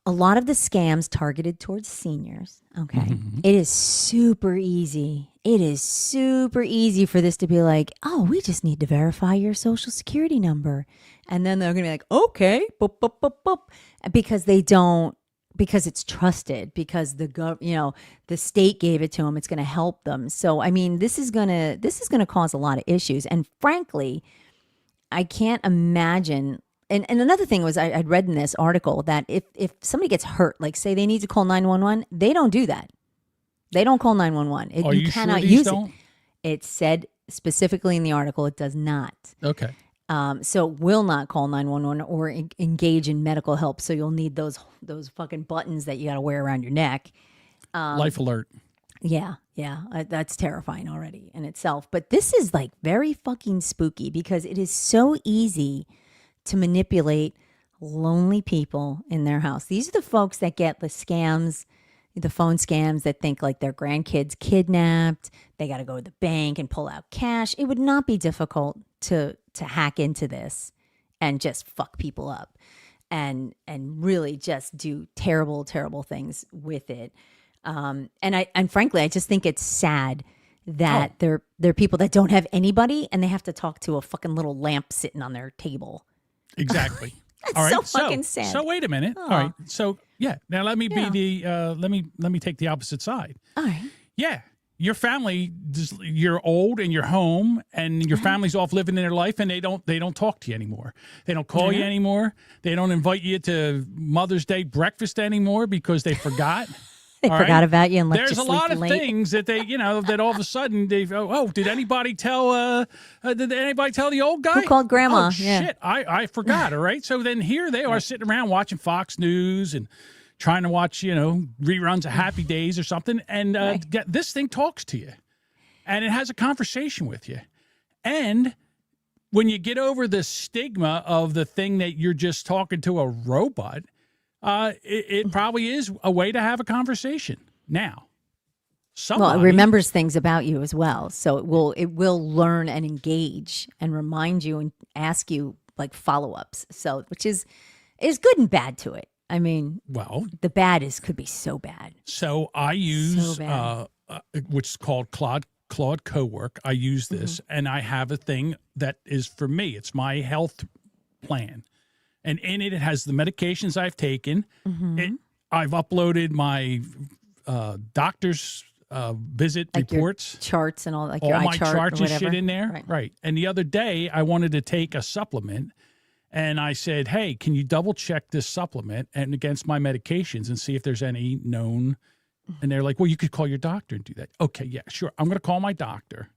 a lot of the scams targeted towards seniors. Okay. It is super easy. It is super easy for this to be like, oh, we just need to verify your social security number. And then they're going to be like, okay, boop, boop, boop, boop. Because because it's trusted, because the state gave it to them, it's going to help them. So, I mean, this is going to cause a lot of issues. And frankly, I can't imagine. And another thing was I'd read in this article that if somebody gets hurt, like say they need to call 911, they don't do that. They don't call 911. Are you cannot sure these use don't? it. It said specifically in the article it does not. Okay. So it will not call 911 or engage in medical help. So you'll need those fucking buttons that you got to wear around your neck. Life alert. Yeah, that's terrifying already in itself. But this is like very fucking spooky because it is so easy to manipulate lonely people in their house. These are the folks that get the scams, the phone scams that think like their grandkids kidnapped. They got to go to the bank and pull out cash. It would not be difficult to hack into this and just fuck people up and really just do terrible, terrible things with it. And frankly, I just think it's sad that they're people that don't have anybody and they have to talk to a fucking little lamp sitting on their table. Exactly. That's All right. so fucking sad. So wait a minute. All right. So yeah. Now let me be the let me take the opposite side. All right. Yeah. Your family, you're old and you're home, and your family's off living their life, and they don't talk to you anymore. They don't call you anymore. They don't invite you to Mother's Day breakfast anymore because they forgot. They forgot about you and let There's you a sleep lot of late. things that they, that all of a sudden they, did anybody tell? Did anybody tell the old guy? Who called Grandma? Oh, Yeah. shit, I forgot. All right, so then here they are sitting around watching Fox News and trying to watch, reruns of Happy Days or something, and this thing talks to you, and it has a conversation with you, and when you get over the stigma of the thing that you're just talking to a robot. It probably is a way to have a conversation. Now, somebody, Well, it remembers things about you as well, so it will learn and engage and remind you and ask you like follow-ups. So, which is good and bad to it. I mean, well, the bad could be so bad. So I use bad. which is called Claude Cowork. I use this, and I have a thing that is for me. It's my health plan. And in it has the medications I've taken. I've uploaded my doctor's visit Like reports. your charts and all, like All your eye my chart charts or and whatever. shit in there. Right. And the other day, I wanted to take a supplement. And I said, hey, can you double check this supplement and against my medications and see if there's any known? And they're like, well, you could call your doctor and do that. Okay, yeah, sure. I'm going to call my doctor.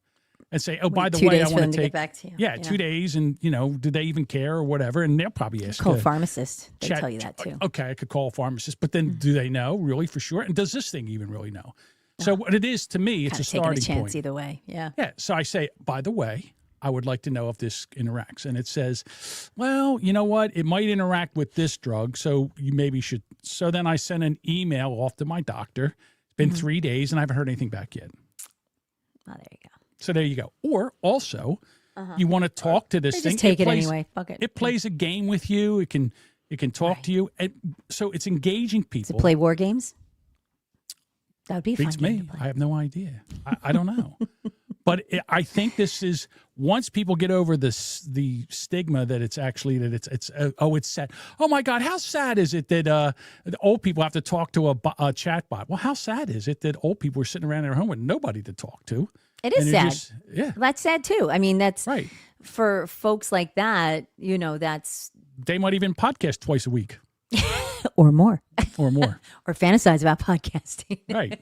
And say, oh, by the way, I want to take. Get back to you. Yeah, 2 days, and do they even care or whatever? And they'll probably ask. Call a pharmacist. They chat- tell you that too. Okay, I could call a pharmacist, but then do they know really for sure? And does this thing even really know? So what it is to me, it's Kinda a taking starting a chance point. either way. Yeah. Yeah. So I say, by the way, I would like to know if this interacts, and it says, well, you know what? It might interact with this drug, so you maybe should. So then I send an email off to my doctor. It's been 3 days, and I haven't heard anything back yet. Oh, there you go. So there you go. Or also, you want to talk to this They thing. just take it plays- anyway. Fuck it. It plays a game with you. It can talk to you. And so it's engaging To people. play war games. That would be a fun Beats game me. to play. I have no idea. I don't know. But I think this is once people get over the stigma that it's actually that it's sad. Oh my God, how sad is it that the old people have to talk to a chat bot? Well, how sad is it that old people are sitting around their home with nobody to talk to? It is And they're sad. yeah, That's sad too. I mean, that's right. for folks like that. That's They might even podcast twice a week or more, or more. or fantasize about podcasting, Right.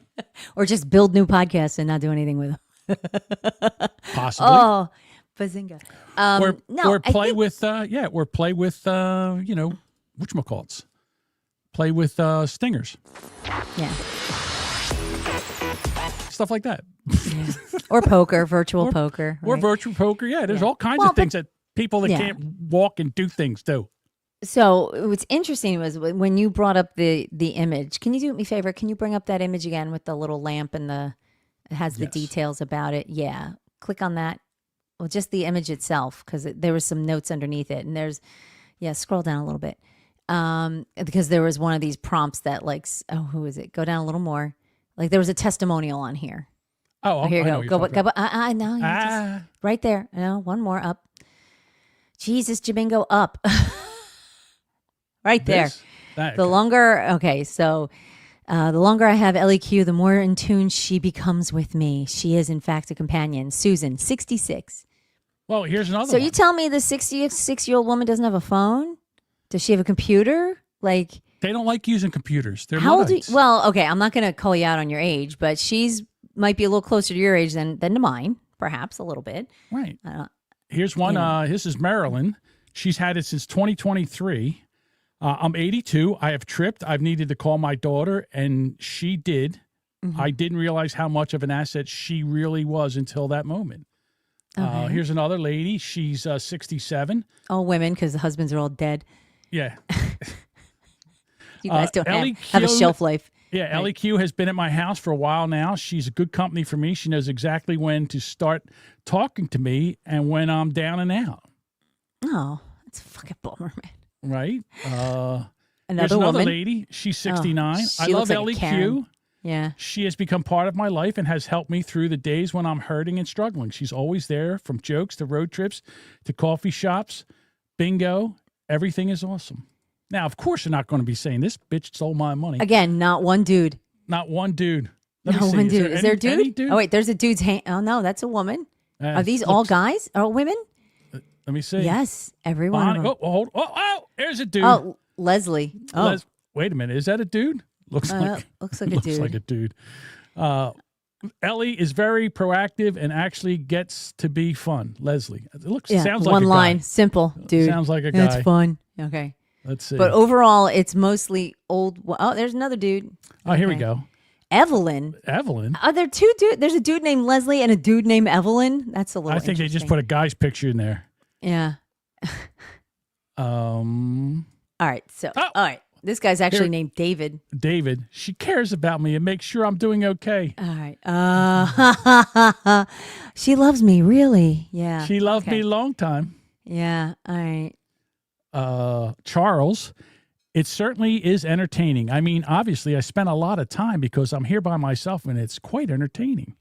or just build new podcasts and not do anything with them. Possibly. Oh, bazinga! Or play with whatchamacallits. Play with stingers. Yeah. Stuff like that. Or poker, virtual poker, Or right? virtual poker. Yeah, there's all kinds Well, of things that people that yeah. can't walk and do things do. So what's interesting was when you brought up the image. Can you do me a favor? Can you bring up that image again with the little lamp and it has the Yes. details about it? Yeah, click on that. Well, just the image itself, because there was some notes underneath it, and scroll down a little bit, because there was one of these prompts that who is it? Go down a little more. Like there was a testimonial on here. Oh, Here I you know go. what you're talking about. No, just right there. No, one more up. Jesus, Jamingo, up. Right there. This? That, The okay. longer, okay, so the longer I have Ellie Q, the more in tune she becomes with me. She is, in fact, a companion. Susan, 66. Well, here's another So one. you tell me the 66-year-old woman doesn't have a phone? Does she have a computer? Like, They don't like using computers. They're How old? Luddites. Well, okay, I'm not going to call you out on your age, but she's might be a little closer to your age than to mine, perhaps a little bit. Right. Here's one. This is Marilyn. She's had it since 2023. I'm 82. I have tripped. I've needed to call my daughter, and she did. I didn't realize how much of an asset she really was until that moment. Here's another lady. She's 67. All women, because the husbands are all dead. Yeah. You guys don't Ellie have a Q- shelf life. Yeah, Ellie Q has been at my house for a while now. She's a good company for me. She knows exactly when to start talking to me and when I'm down and out. Oh, that's a fucking bummer, man. Right? Here's Another another woman. lady. She's 69. she I looks love like a Ellie Karen. Q. Yeah. She has become part of my life and has helped me through the days when I'm hurting and struggling. She's always there, from jokes to road trips to coffee shops, bingo. Everything is awesome. Now, of course, you're not going to be saying this bitch stole my money. Again, not one dude. Not one dude. Let me No see. one dude. Is Is there a dude? any dude? Oh, wait, there's a dude's hand. Oh, no, that's a woman. Are these all looks- guys? Or women? Let me see. Yes, every one of them. There's a dude. Oh, Leslie. Oh, Wait a minute. Is that a dude? Looks like looks like a looks dude. like a dude. Ellie is very proactive and actually gets to be fun. Leslie. It sounds like one a line, guy. simple, dude. Sounds like a It's guy. fun. Okay. Let's see. But overall, it's mostly old. Oh, there's another dude. Here we okay. go. Evelyn. Evelyn. Are there two dudes? There's a dude named Leslie and a dude named Evelyn. That's a little. I think they just interesting. put a guy's picture in there. Yeah. All All right. So, all right. This guy's actually Here- named David. David. She cares about me and makes sure I'm doing okay. All right. She loves me, really. Yeah. She loved okay. me a long time. Yeah. All right. Charles, it certainly is entertaining. I mean, obviously, I spent a lot of time because I'm here by myself, and it's quite entertaining.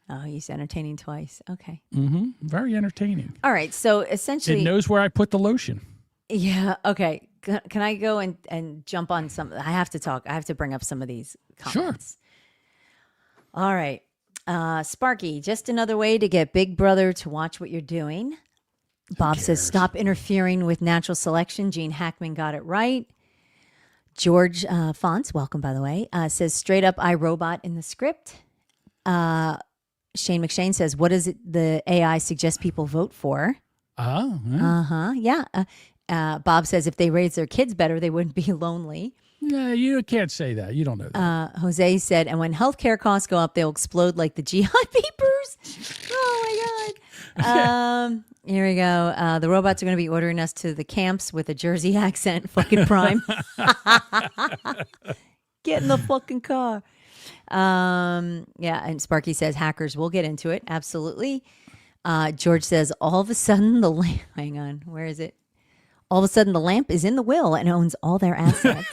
Oh, he's entertaining twice. Okay. Very entertaining. All right. So It essentially, knows where I put the lotion. yeah. Okay. Can I go and jump on some? I have to talk. I have to bring up some of these comments. All right. Sparky, just another way to get Big Brother to watch what you're doing. Bob says, stop interfering with natural selection. Gene Hackman got it right. George Fonts, welcome, by the way, says, straight up iRobot in the script. Shane McShane says, what does the AI suggest people vote for? Oh, yeah. Yeah. Bob says, if they raise their kids better, they wouldn't be lonely. Yeah, you can't say that. You don't know that. Jose said, and when healthcare costs go up, they'll explode like the GI beepers. Oh, my God. Here we go. The robots are going to be ordering us to the camps with a Jersey accent. Fucking prime. Get in the fucking car. Yeah, and Sparky says hackers will get into it. Absolutely. George says all of a sudden the lamp. Hang on, where is it? All of a sudden the lamp is in the will and owns all their assets.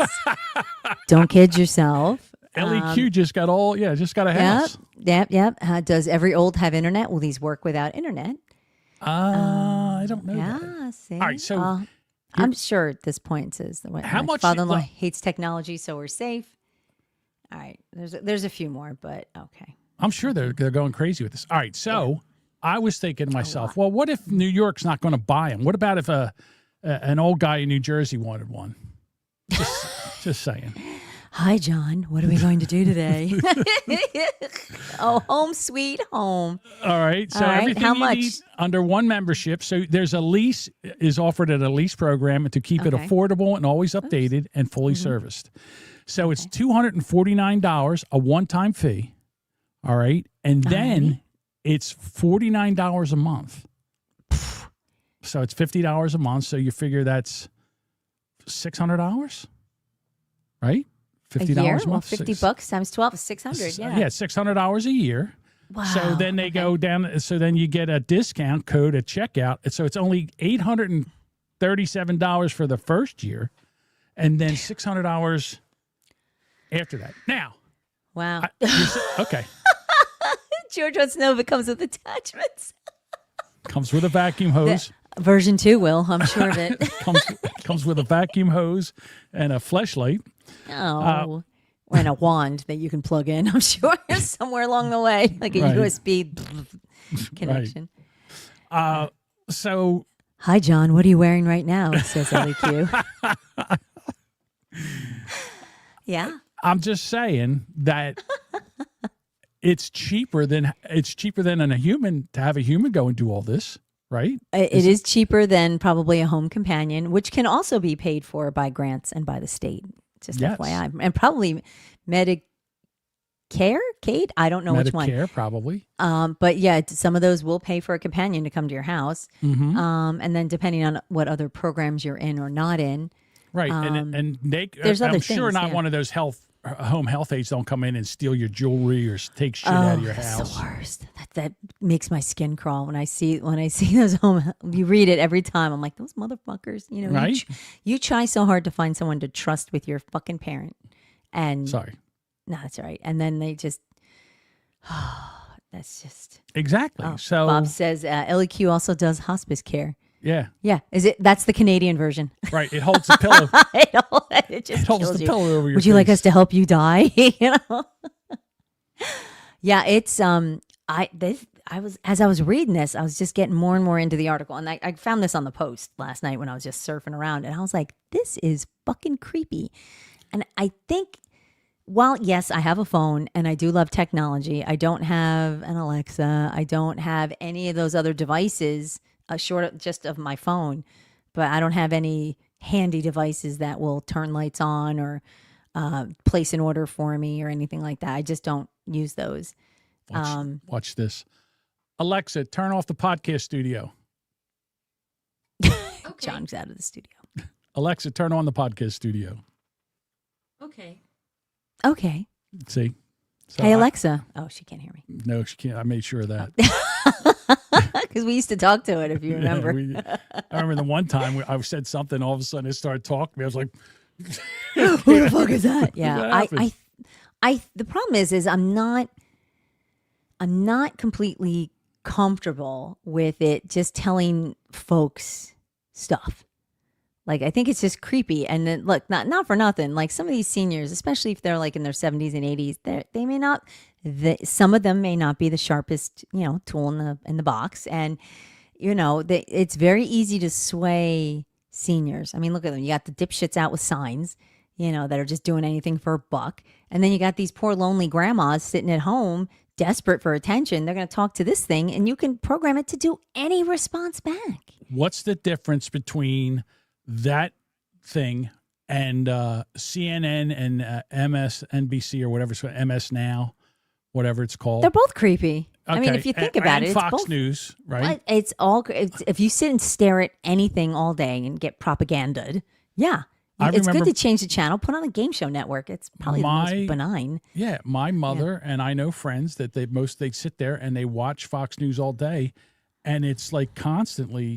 Don't kid yourself. Ellie Q just got a house. Yep. Does every old have internet? Will these work without internet? I don't know. that. Yeah. See. All right, so I'm sure at this point it says How my much- father-in-law look- hates technology, so we're safe. All right. There's a few more, but okay. I'm sure they're going crazy with this. All right, so I was thinking to myself, well, what if New York's not going to buy them? What about if an old guy in New Jersey wanted one? Just saying. Hi, John. What are we going to do today? Oh, home sweet home. All right. So All right, everything how you much? need under one membership. So there's a lease is offered at a lease program to keep it Okay. affordable and always updated and fully serviced. So it's $249, a one-time fee. All right. And then it's $49 a month. So it's $50 a month. So you figure that's $600, right? A $50 year? a Well, month. $50 times 12 is 600. Yeah. Yeah, $600 a year. Wow. So then they go down. So then you get a discount code at checkout. And so it's only $837 for the first year, and then $600 after that. Now, Wow. okay, George wants to know if it comes with attachments. comes with a vacuum hose. Version 2 will, I'm sure of it. comes with a vacuum hose and a fleshlight. Oh. And a wand that you can plug in, I'm sure, somewhere along the way, like a Right. USB connection. So Hi, John. What are you wearing right now? Says Ellie Q. Yeah. I'm just saying that it's cheaper than a human to have a human go and do all this, right? It is cheaper than probably a home companion, which can also be paid for by grants and by the state. Just Yes. FYI. And probably Medicare, Kate? I don't know which one. Medicare, probably. But yeah, some of those will pay for a companion to come to your house. Mm-hmm. And then depending on what other programs you're in or not in. Right. And they, there's I'm other sure things, not yeah. one of those home health aides don't come in and steal your jewelry or take shit out of your That's house. the worst. That makes my skin crawl when I see those home. You read it every time. I'm like, those motherfuckers. You know, Right? you try so hard to find someone to trust with your fucking parent, and Sorry. no, that's all right. And then they just, that's just Exactly. oh, So Bob says Ellie Q also does hospice care. yeah, Yeah, that's the Canadian version. right. It holds the pillow. it just It holds kills the you. pillow over your Would you like face. us to help you die? You know. Yeah, it's I was reading this, I was just getting more and more into the article, and I found this on the Post last night when I was just surfing around, and I was like, this is fucking creepy. And I think, while yes, I have a phone and I do love technology, I don't have an Alexa, I don't have any of those other devices, short of just of my phone, but I don't have any handy devices that will turn lights on or place an order for me or anything like that. I just don't use those. Watch this. Alexa, turn off the podcast studio. John's out of the studio. Alexa, turn on the podcast studio. Okay. See? So Hey, Alexa. Oh, she can't hear me. No, she can't. I made sure of that. Because we used to talk to it, if you remember. I remember the one time I said something, all of a sudden it started talking to me. I was like, Who the fuck is that? Yeah. What happened? The problem is I'm not completely comfortable with it just telling folks stuff. Like, I think it's just creepy. And then, look, not for nothing. Like, some of these seniors, especially if they're like in their 70s and 80s, they may not. Some of them may not be the sharpest, tool in the box. And it's very easy to sway seniors. I mean, look at them. You got the dipshits out with signs, that are just doing anything for a buck. And then you got these poor lonely grandmas sitting at home, desperate for attention. They're going to talk to this thing, and you can program it to do any response back. what's the difference between that thing and CNN and MSNBC or whatever it's called, MS Now, whatever it's called? They're both creepy. I mean, Okay, if you think about and it, it's Fox both. News, right? What? It's all. If you sit and stare at anything all day and get propagandad, yeah, it's good remember- to change the channel. Put on a game show network. It's probably the most benign. Yeah, my mother and I know friends that they sit there and they watch Fox News all day, and it's like constantly,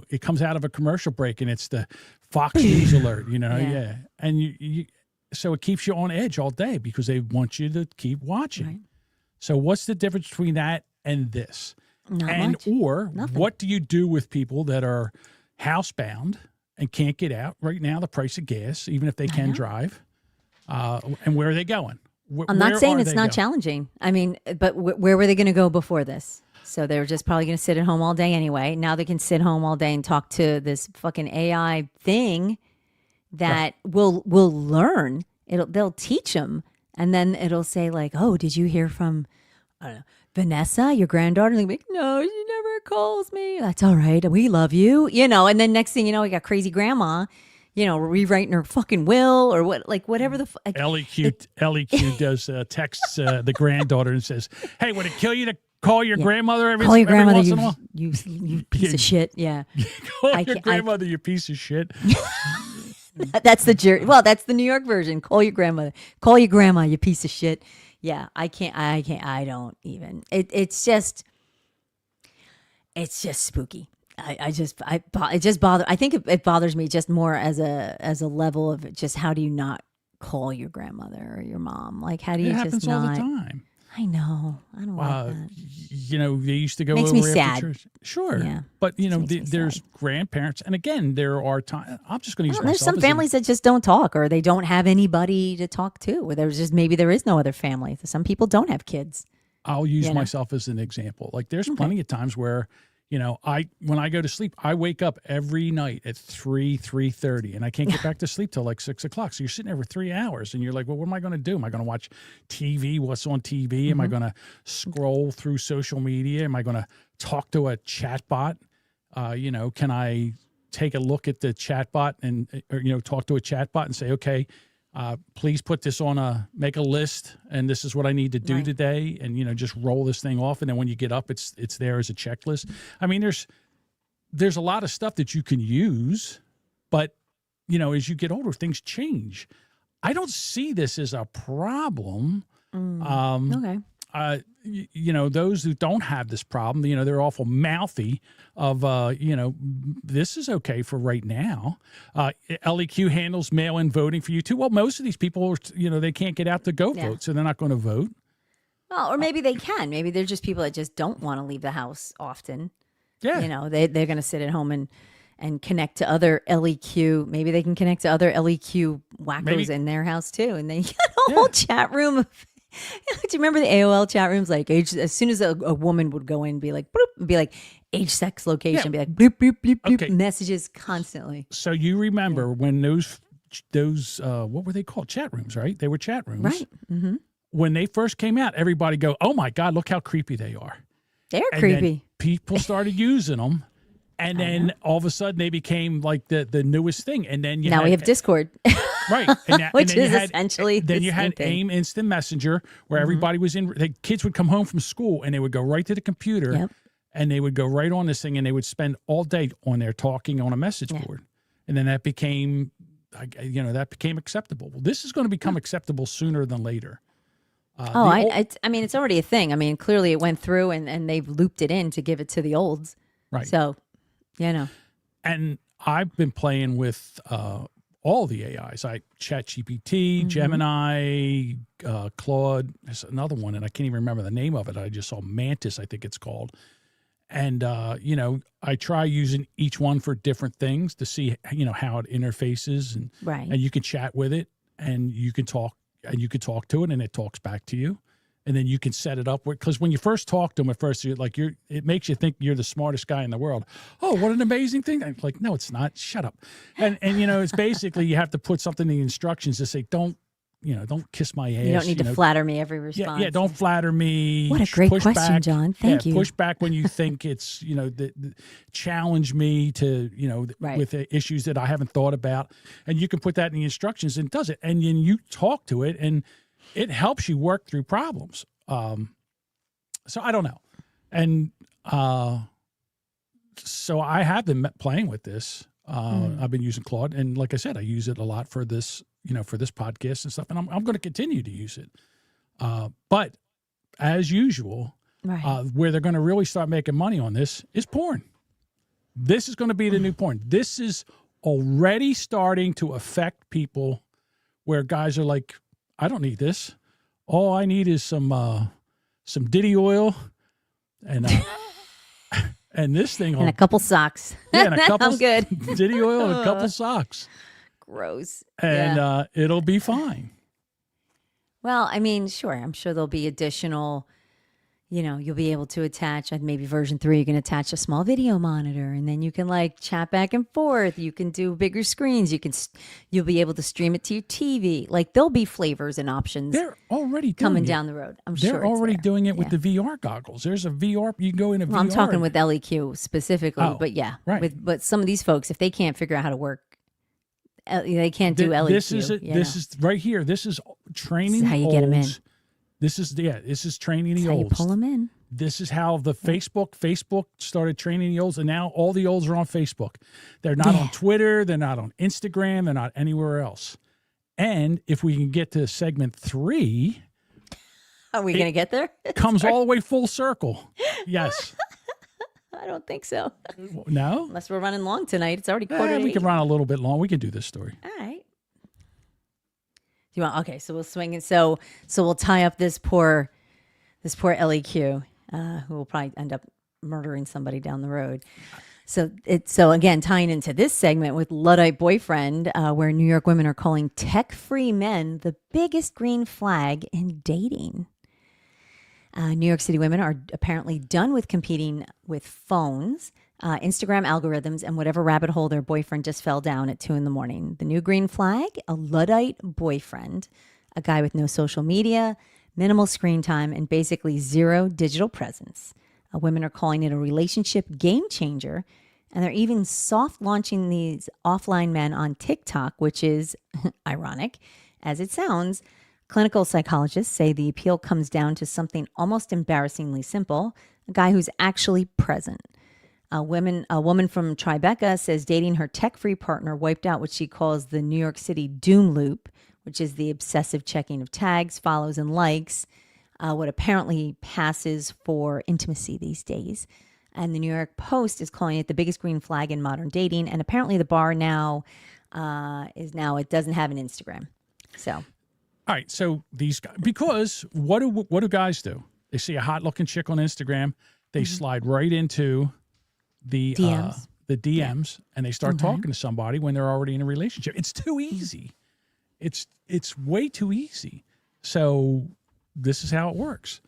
it comes out of a commercial break and it's the Fox News alert, Yeah. and you so it keeps you on edge all day because they want you to keep watching. Right. So what's the difference between that and this? Not and much. or Nothing. what do you do with people that are housebound and can't get out right now? The price of gas, even if they can drive, and where are they going? I'm not Where saying are it's they not going? challenging. I mean, but where were they going to go before this? So they were just probably going to sit at home all day anyway. Now they can sit home all day and talk to this fucking AI thing that will learn. They'll teach them, and then it'll say like, "Oh, did you hear from I don't know, Vanessa, your granddaughter?" And they'll be like, "No, she never calls me." That's all right. We love you, And then next thing you know, we got crazy grandma, rewriting her fucking will or whatever the fuck. Ellie Q does texts the granddaughter and says, "Hey, would it kill you to call your grandmother every Call your every grandmother, once in a while? you piece of shit. Yeah. Call I your can't- I- grandmother, you piece of shit." That's that's the New York version. Call your grandmother. Call your grandma, you piece of shit. Yeah, I don't even. It's just spooky. It just bothers. I think it bothers me just more as a level of just how do you not call your grandmother or your mom? Like, how do you It just happens not? all the time. I know. I don't like that. They used to go Makes over me after sad. church. Sure. Yeah. But, Makes me there's sad. grandparents. And again, there are times, I'm just going to use Well, there's myself some as an- families that just don't talk, or they don't have anybody to talk to, or maybe there is no other family. Some people don't have kids. I'll use myself as an example. Like there's plenty of times where, when I go to sleep, I wake up every night at 3:30, and I can't get back to sleep till like 6 o'clock. So you're sitting there for 3 hours, and you're like, well, what am I going to do? Am I going to watch TV? What's on TV? Am I going to scroll through social media? Am I going to talk to a chatbot? Can I take a look at the chatbot and talk to a chatbot and say, okay, please put this make a list, and this is what I need to do today, and just roll this thing off, and then when you get up, it's there as a checklist. I mean, there's a lot of stuff that you can use, but as you get older, things change. I don't see this as a problem. Okay. Those who don't have this problem, they're awful mouthy of, this is okay for right now. Ellie Q handles mail-in voting for you too. Well, most of these people, they can't get out to go vote, so they're not going to vote. Well, or maybe they can. Maybe they're just people that just don't want to leave the house often. Yeah. They're going to sit at home and connect to other Ellie Q. Maybe they can connect to other Ellie Q wackos in their house too. And they got a whole chat room of, do you remember the AOL chat rooms? Like as soon as a woman would go in and be like, bloop, and be like age, sex, location, be like, bloop, bloop, bloop, bloop, messages constantly. So you remember when those what were they called? Chat rooms, right? They were chat rooms. Right. Mm-hmm. When they first came out, everybody go, oh my God, look how creepy they are. They're And creepy. then people started using them. And then all of a sudden they became like the newest thing. And then now we have Discord. Right. Which is essentially then the you same had thing. AIM Instant Messenger where everybody was in. The kids would come home from school and they would go right to the computer and they would go right on this thing and they would spend all day on there talking on a message board. And then that became, acceptable. Well, this is going to become acceptable sooner than later. I mean, it's already a thing. I mean, clearly it went through and they've looped it in to give it to the olds. Right. So, And I've been playing with all the AIs. ChatGPT, Gemini, Claude. There's another one, and I can't even remember the name of it. I just saw Mantis, I think it's called. And, I try using each one for different things to see, how it interfaces. And you can chat with it, and you can talk to it, and it talks back to you. And then you can set it up because when you first talk to them at first, it makes you think you're the smartest guy in the world. Oh, what an amazing thing. I'm like, no, it's not. Shut up. And it's basically you have to put something in the instructions to say, don't kiss my ass. You don't need to flatter me every response. Yeah, don't flatter me. What a great push question, back. John. Thank you. Push back when you think it's, challenge me to, with issues that I haven't thought about. And you can put that in the instructions and it does it. And then you talk to it and it helps you work through problems. So I don't know. And so I have been playing with this. I've been using Claude. And like I said, I use it a lot for this, for this podcast and stuff. And I'm going to continue to use it. But as usual, where they're going to really start making money on this is porn. This is going to be the new porn. This is already starting to affect people where guys are like, I don't need this. All I need is some Diddy oil and and this thing and a couple socks. Yeah, and a couple I'm good. Diddy oil and a couple socks. Gross. And it'll be fine. Well, I mean, sure. I'm sure there'll be additional, you'll be able to attach, maybe version 3, you can attach a small video monitor and then you can chat back and forth. You can do bigger screens. You'll be able to stream it to your TV. Like there'll be flavors and options. They're already coming down the road. They're already doing it with the VR goggles. There's a VR, you can go in a VR. I'm talking with Ellie Q specifically, but right. But some of these folks, if they can't figure out how to work, they can't do Ellie Q. This is right here. This is training. This is how you get them in. This is training the That's how olds. you pull them in. This is how the Facebook started training the olds, and now all the olds are on Facebook. They're not on Twitter. They're not on Instagram. They're not anywhere else. And if we can get to segment 3, are we going to get there? Comes all the way full circle. Yes. I don't think so. No? Unless we're running long tonight. It's already quarter to We 8. can run a little bit long. We can do this story. All right. Do you want? Okay, so we'll swing it. So we'll tie up this poor Ellie Q, who will probably end up murdering somebody down the road. So again, tying into this segment with Luddite Boyfriend, where New York women are calling tech-free men the biggest green flag in dating. New York City women are apparently done with competing with phones, Instagram algorithms, and whatever rabbit hole their boyfriend just fell down at 2 a.m. The new green flag, a Luddite boyfriend, a guy with no social media, minimal screen time, and basically zero digital presence. Women are calling it a relationship game changer. And they're even soft launching these offline men on TikTok, which is ironic as it sounds. Clinical psychologists say the appeal comes down to something almost embarrassingly simple, a guy who's actually present. A woman from Tribeca says dating her tech-free partner wiped out what she calls the New York City doom loop, which is the obsessive checking of tags, follows, and likes, what apparently passes for intimacy these days. And the New York Post is calling it the biggest green flag in modern dating. And apparently the bar now it doesn't have an Instagram. So, All right. So these guys, because what do guys do? They see a hot looking chick on Instagram. They slide right into the DMs and they start talking to somebody when they're already in a relationship. It's too easy. It's way too easy. So this is how it works.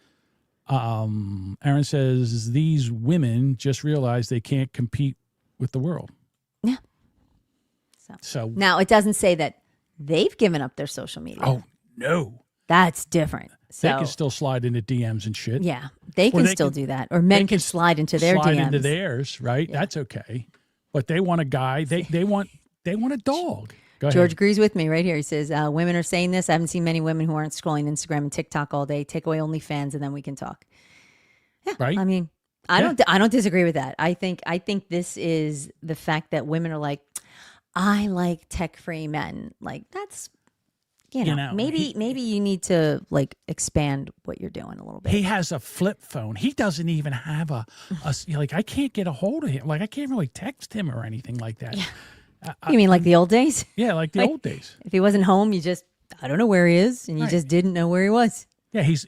Aaron says these women just realize they can't compete with the world. Yeah. So now it doesn't say that they've given up their social media. oh no, That's different. So they can still slide into DMs and shit. yeah, they can still do that, or men can slide into their slide DMs. into theirs, right? Yeah. That's okay. But they want a guy. They want a dog. Go ahead. George agrees with me right here. He says, women are saying this. I haven't seen many women who aren't scrolling Instagram and TikTok all day. Take away OnlyFans and then we can talk. Yeah. Right. I mean, I don't disagree with that. I think this is the fact that women are like, I like tech-free men. Like that's, you know maybe you need to like expand what you're doing a little bit. He has a flip phone. He doesn't even have a like, I can't get a hold of him. Like I can't really text him or anything like that. Yeah. You mean like the old days? Yeah, like the Like, old days. If he wasn't home, you just, I don't know where he is. And you Right. just didn't know where he was. Yeah, he's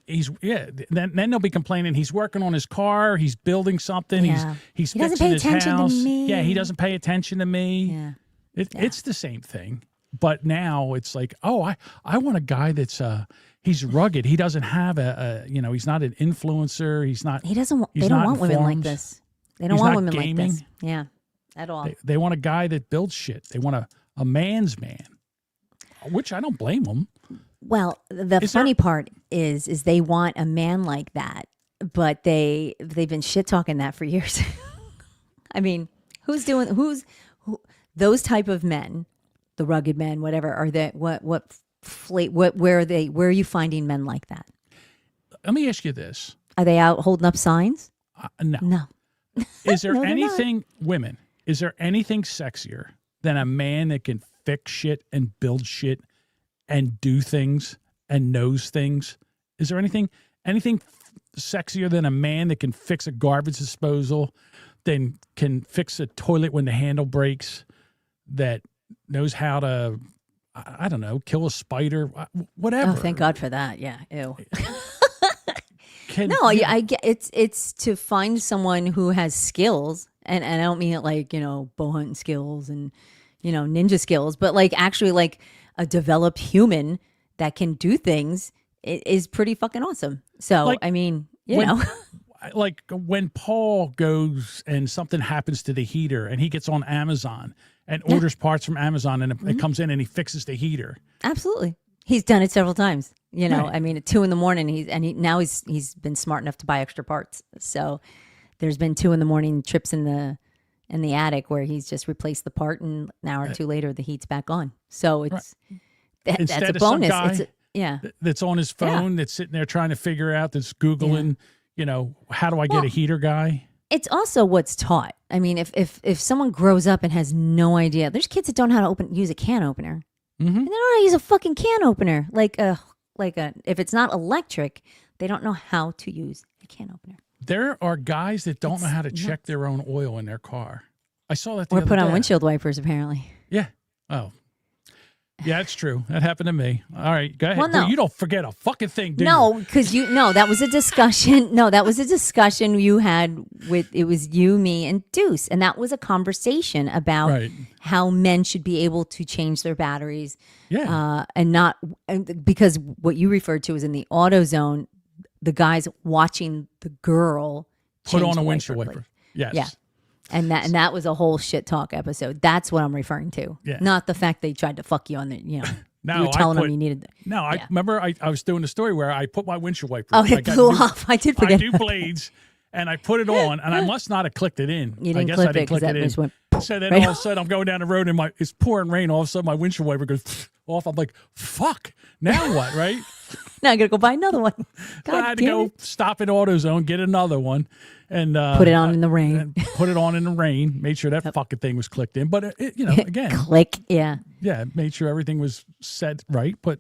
Then they'll be complaining. He's working on his car. He's building something. Yeah. He's He doesn't fixing pay his attention to house. me. Yeah, he doesn't pay attention to me. Yeah. It's the same thing. But now it's like, oh, I want a guy that's he's rugged. He doesn't have he's not an influencer. He's not. They don't not want women like informed. this. They don't He's want not women gaming. like this. Yeah. At all. They want a guy that builds shit. They want a man's man, which I don't blame them. Well, the funny part is they want a man like that, but they've been shit talking that for years. I mean, those type of men, the rugged men, whatever, are they where are you finding men like that? Let me ask you this. Are they out holding up signs? No. No. Is there No, they're not. anything, women, is there anything sexier than a man that can fix shit and build shit and do things and knows things? Is there anything sexier than a man that can fix a garbage disposal, then can fix a toilet when the handle breaks, that knows how to, I don't know, kill a spider, whatever? Oh, thank God for that. Yeah. Ew. No, I get it's to find someone who has skills, and I don't mean it like, bow hunting skills and, ninja skills, but like actually like a developed human that can do things is pretty fucking awesome. So, Like, I mean, like when Paul goes and something happens to the heater and he gets on Amazon and orders parts from Amazon and it comes in and he fixes the heater. absolutely. He's done it several times. Right. I mean, at 2 a.m, he's been smart enough to buy extra parts. So there's been 2 a.m. trips in the attic where he's just replaced the part, and an hour or two later the heat's back on. So it's that's Instead a of some bonus. guy Yeah. that's on his phone that's sitting there trying to figure out, that's Googling, how do I get a heater guy? It's also what's taught. I mean, if someone grows up and has no idea, there's kids that don't know how to use a can opener. Mm-hmm. And they don't know how to use a fucking can opener. If it's not electric, they don't know how to use a can opener. There are guys that don't know how to check their own oil in their car. I saw that the Or other put on day. windshield wipers, apparently. Yeah. Oh. Yeah, it's true. That happened to me. All right, go ahead. Well, no. But you don't forget a fucking thing, do No, you? because that was a discussion. No, that was a discussion you had it was you, me, and Deuce. And that was a conversation about Right. how men should be able to change their batteries. Yeah. And because what you referred to is in the auto zone, the guys watching the girl Put change on a the windshield blade. wiper. Yes. Yeah. And that was a whole shit talk episode. That's what I'm referring to. Yeah. Not the fact they tried to fuck you on the, you No, were telling I them you needed. No, I Yeah. remember I was doing a story where I put my windshield wiper. Oh, I it got blew new- off. I did I forget. do blades, and I put it on, and I must not have clicked it in. You I didn't guess clip I it didn't 'cause click that it in. just went So then right all of a sudden I'm going down the road and it's pouring rain. All of a sudden my windshield wiper goes off. I'm like, fuck. Now what, right? Now I gotta go buy another one. God So I had to damn go it. stop at AutoZone, get another one, and Put it on in the rain. and put it on in the rain. Made sure that fucking thing was clicked in. But again, Click. Yeah. yeah, made sure everything was set right. But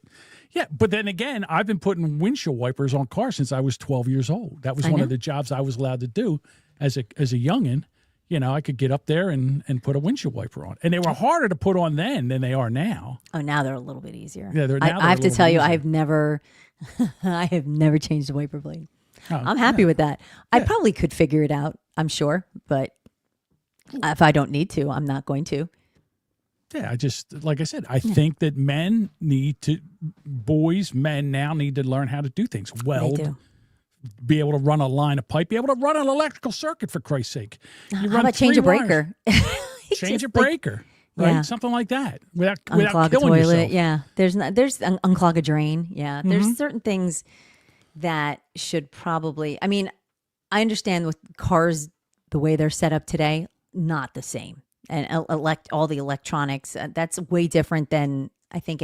yeah, but then again, I've been putting windshield wipers on cars since I was 12 years old. That was I one know. of the jobs I was allowed to do as a youngin'. I could get up there and put a windshield wiper on, and they were harder to put on then than they are now. Oh, now they're a little bit easier. Yeah, now I they're have a to little tell bit you, easier. I have never changed a wiper blade. Oh, I'm happy with that. I probably could figure it out, I'm sure, but if I don't need to, I'm not going to. Yeah, I just, like I said, I think that men now need to learn how to do things. They Weld, do. be able to run a line of pipe, be able to run an electrical circuit, for Christ's sake. You How run about change a 3 wires. breaker? Change a Just like breaker, right? Yeah. Something like that without unclog a killing toilet. yourself. Yeah, there's unclog a drain. Yeah, Mm-hmm. there's certain things that should probably. I mean, I understand with cars the way they're set up today, not the same, and all the electronics. That's way different than I think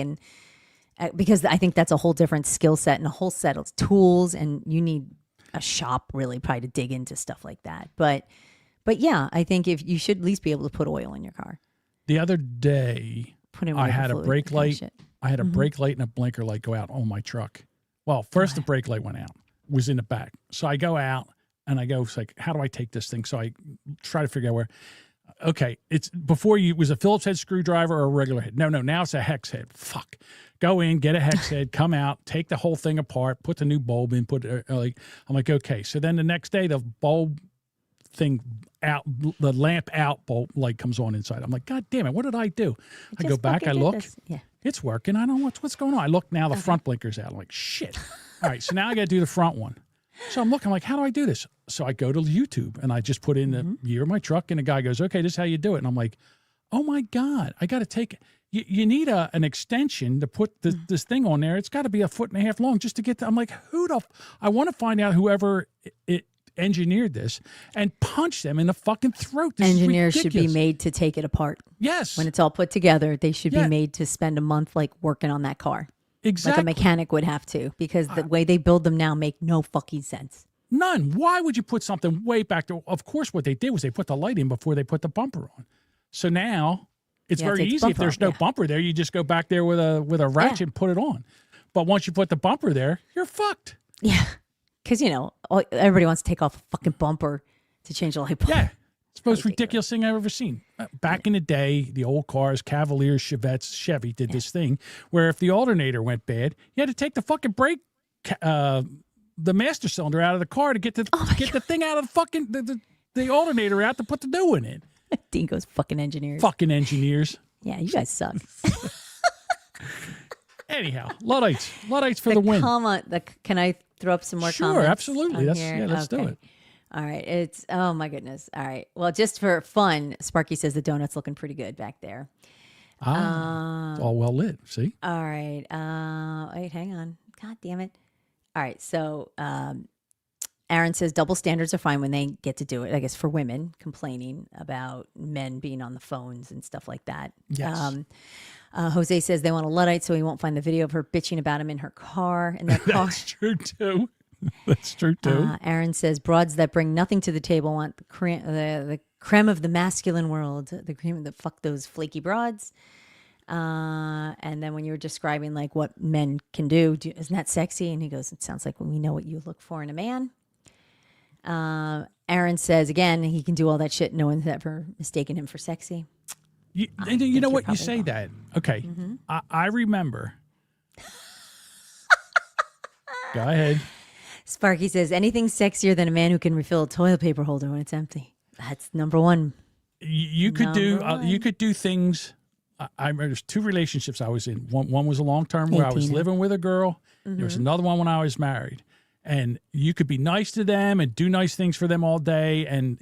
because I think that's a whole different skill set and a whole set of tools, and you need a shop really probably to dig into stuff like that. But yeah, I think if you should at least be able to put oil in your car. The other day, Put in I wiper had a fluid, brake that kind of light. shit. I had a brake light and a blinker light go out on my truck. Well, first the brake light went out, was in the back. So I go out and I go, it's like, how do I take this thing? So I try to figure out where. Okay, it's before it was a Phillips head screwdriver or a regular head. No, now it's a hex head. Fuck. Go in, get a hex head, come out, take the whole thing apart, put the new bulb in, I'm like, okay. So then the next day the bulb thing out, the lamp out bulb light comes on inside. I'm like, God damn it, what did I do? I go Just back, I fucking did look, this. Yeah. it's working. I don't know what's going on. I look now, the front blinker's out. I'm like, shit. All right, so now I got to do the front one. So I'm looking, I'm like, how do I do this? So I go to YouTube and I just put in the year of my truck, and the guy goes, okay, this is how you do it. And I'm like, oh my God, I got to take it. You need an extension to put this thing on there. It's got to be 1.5 feet long just to get I'm like, I want to find out whoever it engineered this and punch them in the fucking throat. This is Engineers should be ridiculous. made to take it apart. Yes. When it's all put together, they should Yeah. be made to spend a month like working on that car. Exactly. Like a mechanic would have to, because the way they build them now make no fucking sense. None. Why would you put something way back there? Of course, what they did was they put the light in before they put the bumper on. So now it's Yeah, very take the easy. If bumper there's off, no yeah. bumper there, you just go back there with a ratchet and put it on. But once you put the bumper there, you're fucked. Yeah. Because, everybody wants to take off a fucking bumper to change the light bulb. Yeah. It's the most ridiculous thing I've ever seen. Back in the day, the old cars, Cavaliers, Chevettes, Chevy did this thing where if the alternator went bad, you had to take the fucking brake, the master cylinder out of the car to get the thing out of the fucking the alternator out to put the new one in. Dingo's fucking engineers. Fucking engineers. Yeah, you guys suck. Anyhow, Luddites for the win. Can I throw up some more Sure, comments? absolutely. on Let's here? do Okay. it. All right. Oh my goodness. All right. Well, just for fun, Sparky says the donut's looking pretty good back there. It's all well lit. See? All right. Wait, hang on. God damn it. All right. So Aaron says double standards are fine when they get to do it. I guess for women complaining about men being on the phones and stuff like that. Yes. Jose says they want a Luddite so he won't find the video of her bitching about him in her car. In their car. That's true too. That's true too. Aaron says broads that bring nothing to the table want the creme of the masculine world. The cream that fuck those flaky broads. And then when you were describing like what men can do, isn't that sexy? And he goes, it sounds like we know what you look for in a man. Aaron says again, he can do all that shit. No one's ever mistaken him for sexy. You know you're what? You probably say wrong. that. Okay. I remember. Go ahead. Sparky says anything sexier than a man who can refill a toilet paper holder when it's empty. That's number one. You could do Number you could do things. I remember there's 2 relationships I was in. One was a long term where I was 18. living with a girl. There was another one when I was married. And you could be nice to them and do nice things for them all day. And,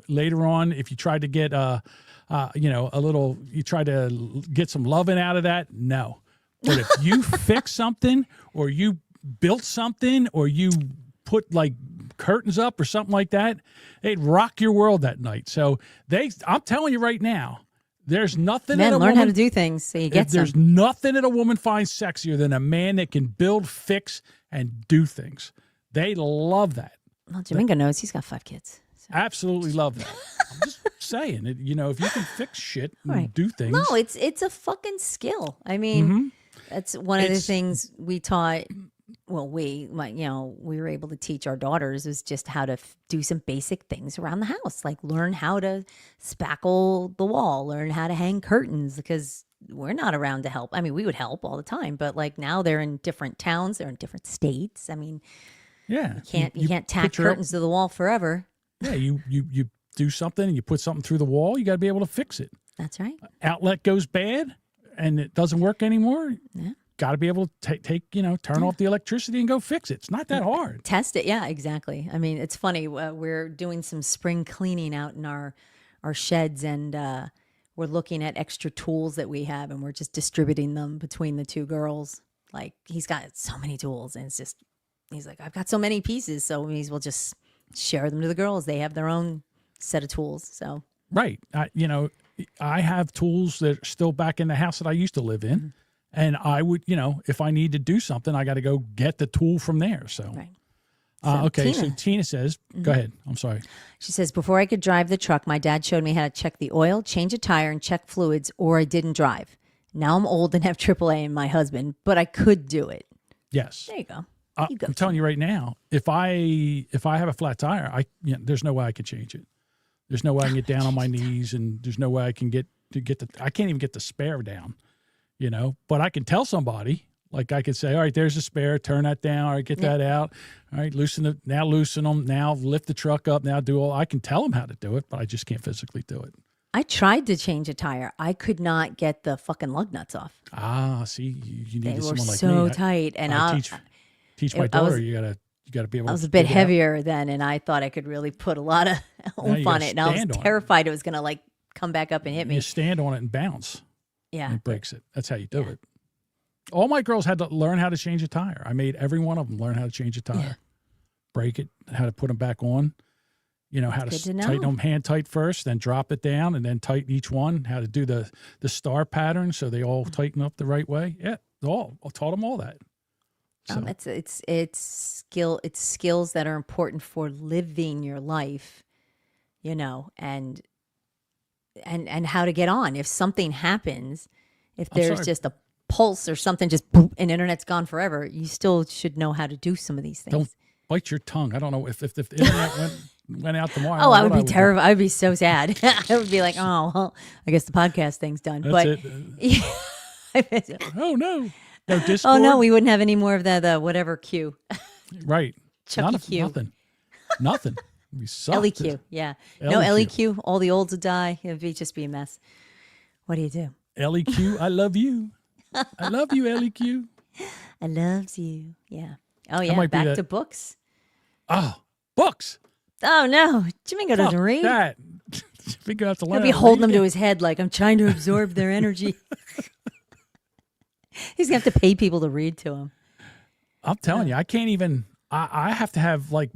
later on, if you tried to get, you try to get some loving out of that, no. But if you fix something or you built something or you put like curtains up or something like that, they'd rock your world that night. So I'm telling you right now, there's nothing Men, that a learn woman, how to do things so you get there's some. nothing that a woman finds sexier than a man that can build, fix, and do things. They love that. Well, Jamingo knows he's got 5 kids. So. Absolutely love that. I'm just saying, if you can fix shit and Right. do things. No, it's a fucking skill. I mean, that's one of the things we taught. Well, we were able to teach our daughters is just how to do some basic things around the house, like learn how to spackle the wall, learn how to hang curtains, because we're not around to help. I mean, we would help all the time, but like now they're in different towns, they're in different states. I mean, Yeah, you can't tack put your- curtains to the wall forever. Yeah, you do something and you put something through the wall. You got to be able to fix it. That's right. Outlet goes bad and it doesn't work anymore. Yeah. Got to be able to turn off the electricity and go fix it. It's not that hard. Test it. Yeah, exactly. I mean, it's funny. We're doing some spring cleaning out in our sheds, and we're looking at extra tools that we have, and we're just distributing them between the 2 girls. Like, he's got so many tools, and it's just, he's like, I've got so many pieces, so we'll just share them to the girls. They have their own set of tools. So Right. I have tools that are still back in the house that I used to live in. And I would, if I need to do something, I got to go get the tool from there. So, right. okay. So Tina. Tina says, go ahead. I'm sorry. She says, before I could drive the truck, my dad showed me how to check the oil, change a tire, and check fluids, or I didn't drive. Now I'm old and have AAA and my husband, but I could do it. Yes. There you go. I'm telling you right now, if I have a flat tire, there's no way I can change it. There's no way I can get down on my knees, and there's no way I can I can't even get the spare down, but I can tell somebody, like I could say, all right, there's a spare, turn that down, all right, get that out. All right, loosen them, now lift the truck up, I can tell them how to do it, but I just can't physically do it. I tried to change a tire. I could not get the fucking lug nuts off. Ah, see, you They need were someone like so me. tight, and I teach my daughter. You gotta be able. I was to a bit dig it out. heavier then, and I thought I could really put a lot of oomph you on gotta it, and I was stand on it. terrified it was gonna like come back up and hit me. You stand on it and bounce. Yeah, And it breaks it. That's how you do it. All my girls had to learn how to change a tire. I made every one of them learn how to change a tire, break it, how to put them back on. How to Good to know. tighten them hand tight first, then drop it down, and then tighten each one. How to do the star pattern so they all tighten up the right way. Yeah, I taught them all that. So, it's skills that are important for living your life, and how to get on. If something happens, if I'm there's sorry. just a pulse or something, just boop, and internet's gone forever, you still should know how to do some of these things. don't bite your tongue. I don't know if the internet went out tomorrow. Oh, I would what be terrified. I would be so sad. I would be like, oh, well, I guess the podcast thing's done. That's but it. Oh no, no Discord. oh no, we wouldn't have any more of the whatever Q. Right. Chucky Q. Nothing. We sucked. Ellie Q. Yeah. No, Ellie Q. All the olds would die. It would just be a mess. What do you do? Ellie Q, I love you. I love you, Ellie Q. I loves you. Yeah. Oh yeah. might be Back that- to books. Oh, books. Oh no, Jamingo doesn't Fuck read. that. We have to learn. He'll be how holding them read. to his head like I'm trying to absorb their energy. He's gonna have to pay people to read to him. I'm telling you, I can't even. I have to have I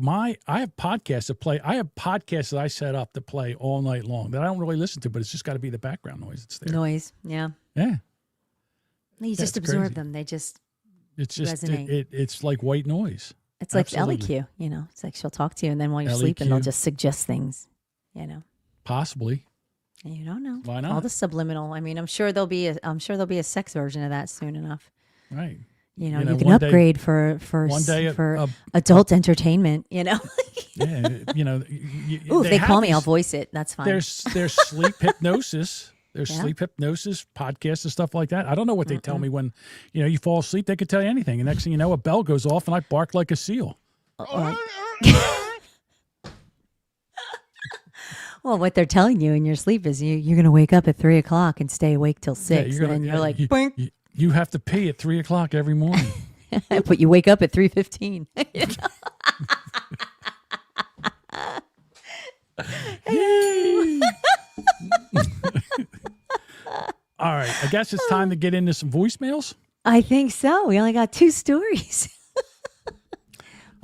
have podcasts to play. I have podcasts that I set up to play all night long that I don't really listen to, but it's just got to be the background noise that's there. Noise. Yeah. Yeah, You just That's absorb crazy. them. They just. it's just Resonate. it's like white noise. It's like Ellie Absolutely. Q. It's like she'll talk to you, and then while you're Ellie sleeping, they'll Q. just suggest things. Possibly. And you don't know. Why All not? the subliminal. I mean, I'm sure there'll be a sex version of that soon enough. Right. You know, can one day- upgrade for one day for adult entertainment. Yeah. Ooh, if they have call me, these- I'll voice it. That's fine. There's sleep hypnosis. There's Yeah. sleep hypnosis podcasts and stuff like that. I don't know what they tell me when you fall asleep. They could tell you anything. And next thing you know, a bell goes off and I bark like a seal. Well, what they're telling you in your sleep is you're going to wake up at 3:00 and stay awake till 6. And you're like, boink. You have to pee at 3:00 every morning. But you wake up at 3:15. right. I guess it's time to get into some voicemails. I think so. We only got 2 stories.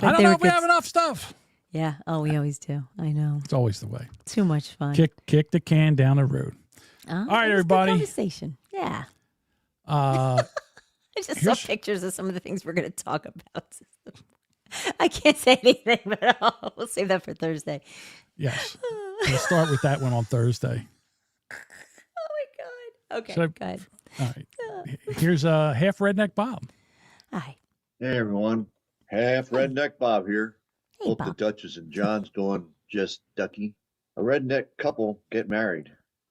I don't they know were if we good. have enough stuff. Yeah. Oh, we always do. I know. It's always the way. Too much fun. Kick the can down the road. Oh, All right, that was good everybody. Conversation. Yeah. Uh, I just saw pictures of some of the things we're going to talk about. I can't say anything, but we'll save that for Thursday. yes. We'll start with that one on Thursday. Oh my God. Okay. So- Good. All right. Here's half redneck Bob. Hi. Hey everyone, half redneck Bob here. Hey, Hope Bob. the Duchess and John's doing just ducky. A redneck couple get married.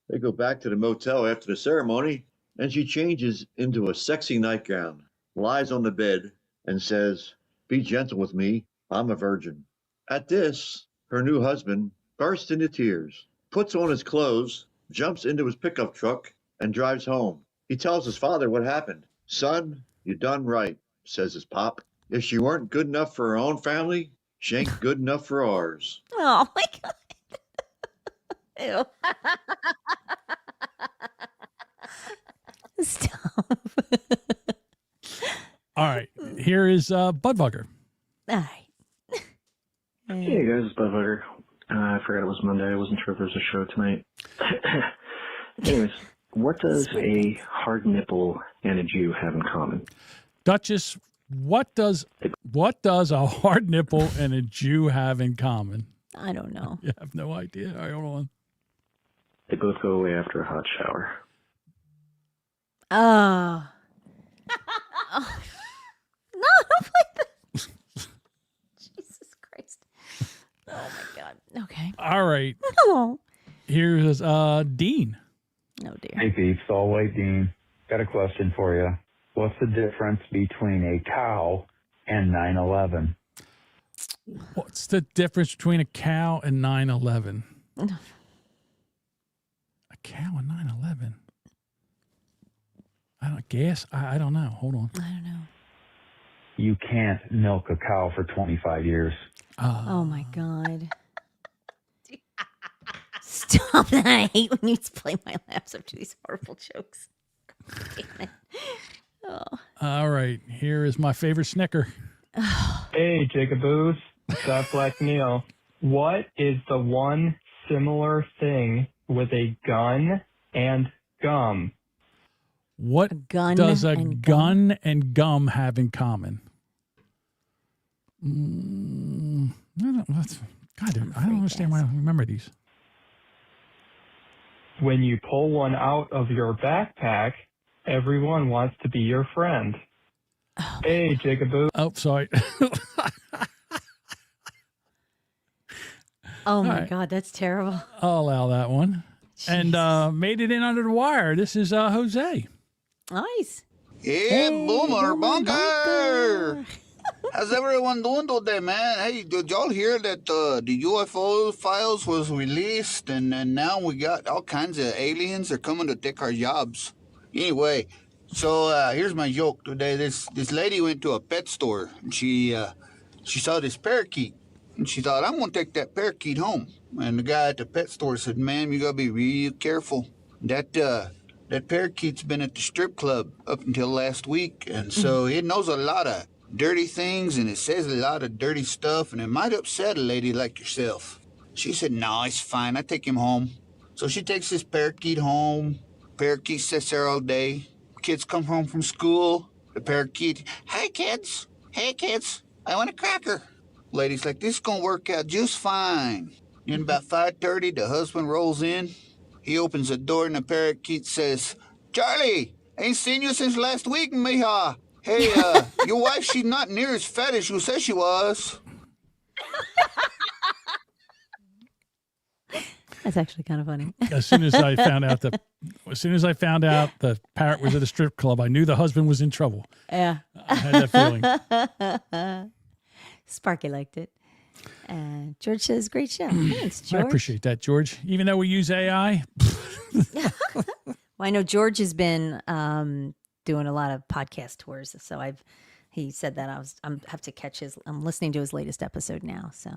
They go back to the motel after the ceremony, and she changes into a sexy nightgown, lies on the bed, and says, "Be gentle with me, I'm a virgin." At this, her new husband bursts into tears, puts on his clothes, jumps into his pickup truck, and drives home. He tells his father what happened. "Son, you done right," says his pop. "If she weren't good enough for her own family, she ain't good enough for ours." Oh my God. Ew. Stop. All right. Here is Budbugger. All right. Hey guys, it's Budweiser. I forgot it was Monday. I wasn't sure if there was a show tonight. Anyways, what does a hard nipple and a Jew have in common? Duchess, what does a hard nipple and a Jew have in common? I don't know. You have no idea. All right, hold on. They both go away after a hot shower. Oh. Oh. No, don't play that. Jesus Christ. Oh my God. Okay. All right. Oh. Here's Dean. Oh dear. Hey, Peeps, all white Dean. Got a question for you. What's the difference between a cow and 9/11? What's the difference between a cow and 9/11? A cow and 9/11. I don't guess. I don't know. Hold on. I don't know. You can't milk a cow for 25 years. Oh my God. Stop that. I hate when you play my laughs after these horrible jokes. Damn it. Oh. All right. Here is my favorite Snicker. Hey, Jacob Booth. That Black Neil. What is the one similar thing with a gun and gum? What gun does a and gun and gum have in common? I don't understand why I don't remember these. When you pull one out of your backpack, everyone wants to be your friend. Hey, Jacob Booth. Oh, sorry. Oh my right. God, that's terrible. I'll allow that one. And made it in under the wire. This is Jose. Nice. Yeah, Boomer Bunker! How's everyone doing today, man? Hey, did y'all hear that the UFO files was released and now we got all kinds of aliens are coming to take our jobs? Anyway, so here's my joke today. This lady went to a pet store and she saw this parakeet and she thought, I'm gonna take that parakeet home. And the guy at the pet store said, ma'am, you gotta be real careful. That parakeet's been at the strip club up until last week, and so it knows a lot of dirty things, and it says a lot of dirty stuff, and it might upset a lady like yourself. She said, no, it's fine. I take him home. So she takes this parakeet home. Parakeet sits there all day. Kids come home from school. The parakeet, hey, kids. Hey, kids. I want a cracker. Lady's like, this is going to work out just fine. Then about 5:30, the husband rolls in. He opens the door and the parakeet says, Charlie, ain't seen you since last week, mija. Hey, your wife, she's not near as fat as you said she was. That's actually kind of funny. As soon as I found out the parrot was at a strip club, I knew the husband was in trouble. Yeah. I had that feeling. Sparky liked it. George says, great show. Thanks, George. I appreciate that, George. Even though we use AI. Well, I know George has been doing a lot of podcast tours, so he said that I'm have to catch I'm listening to his latest episode now. So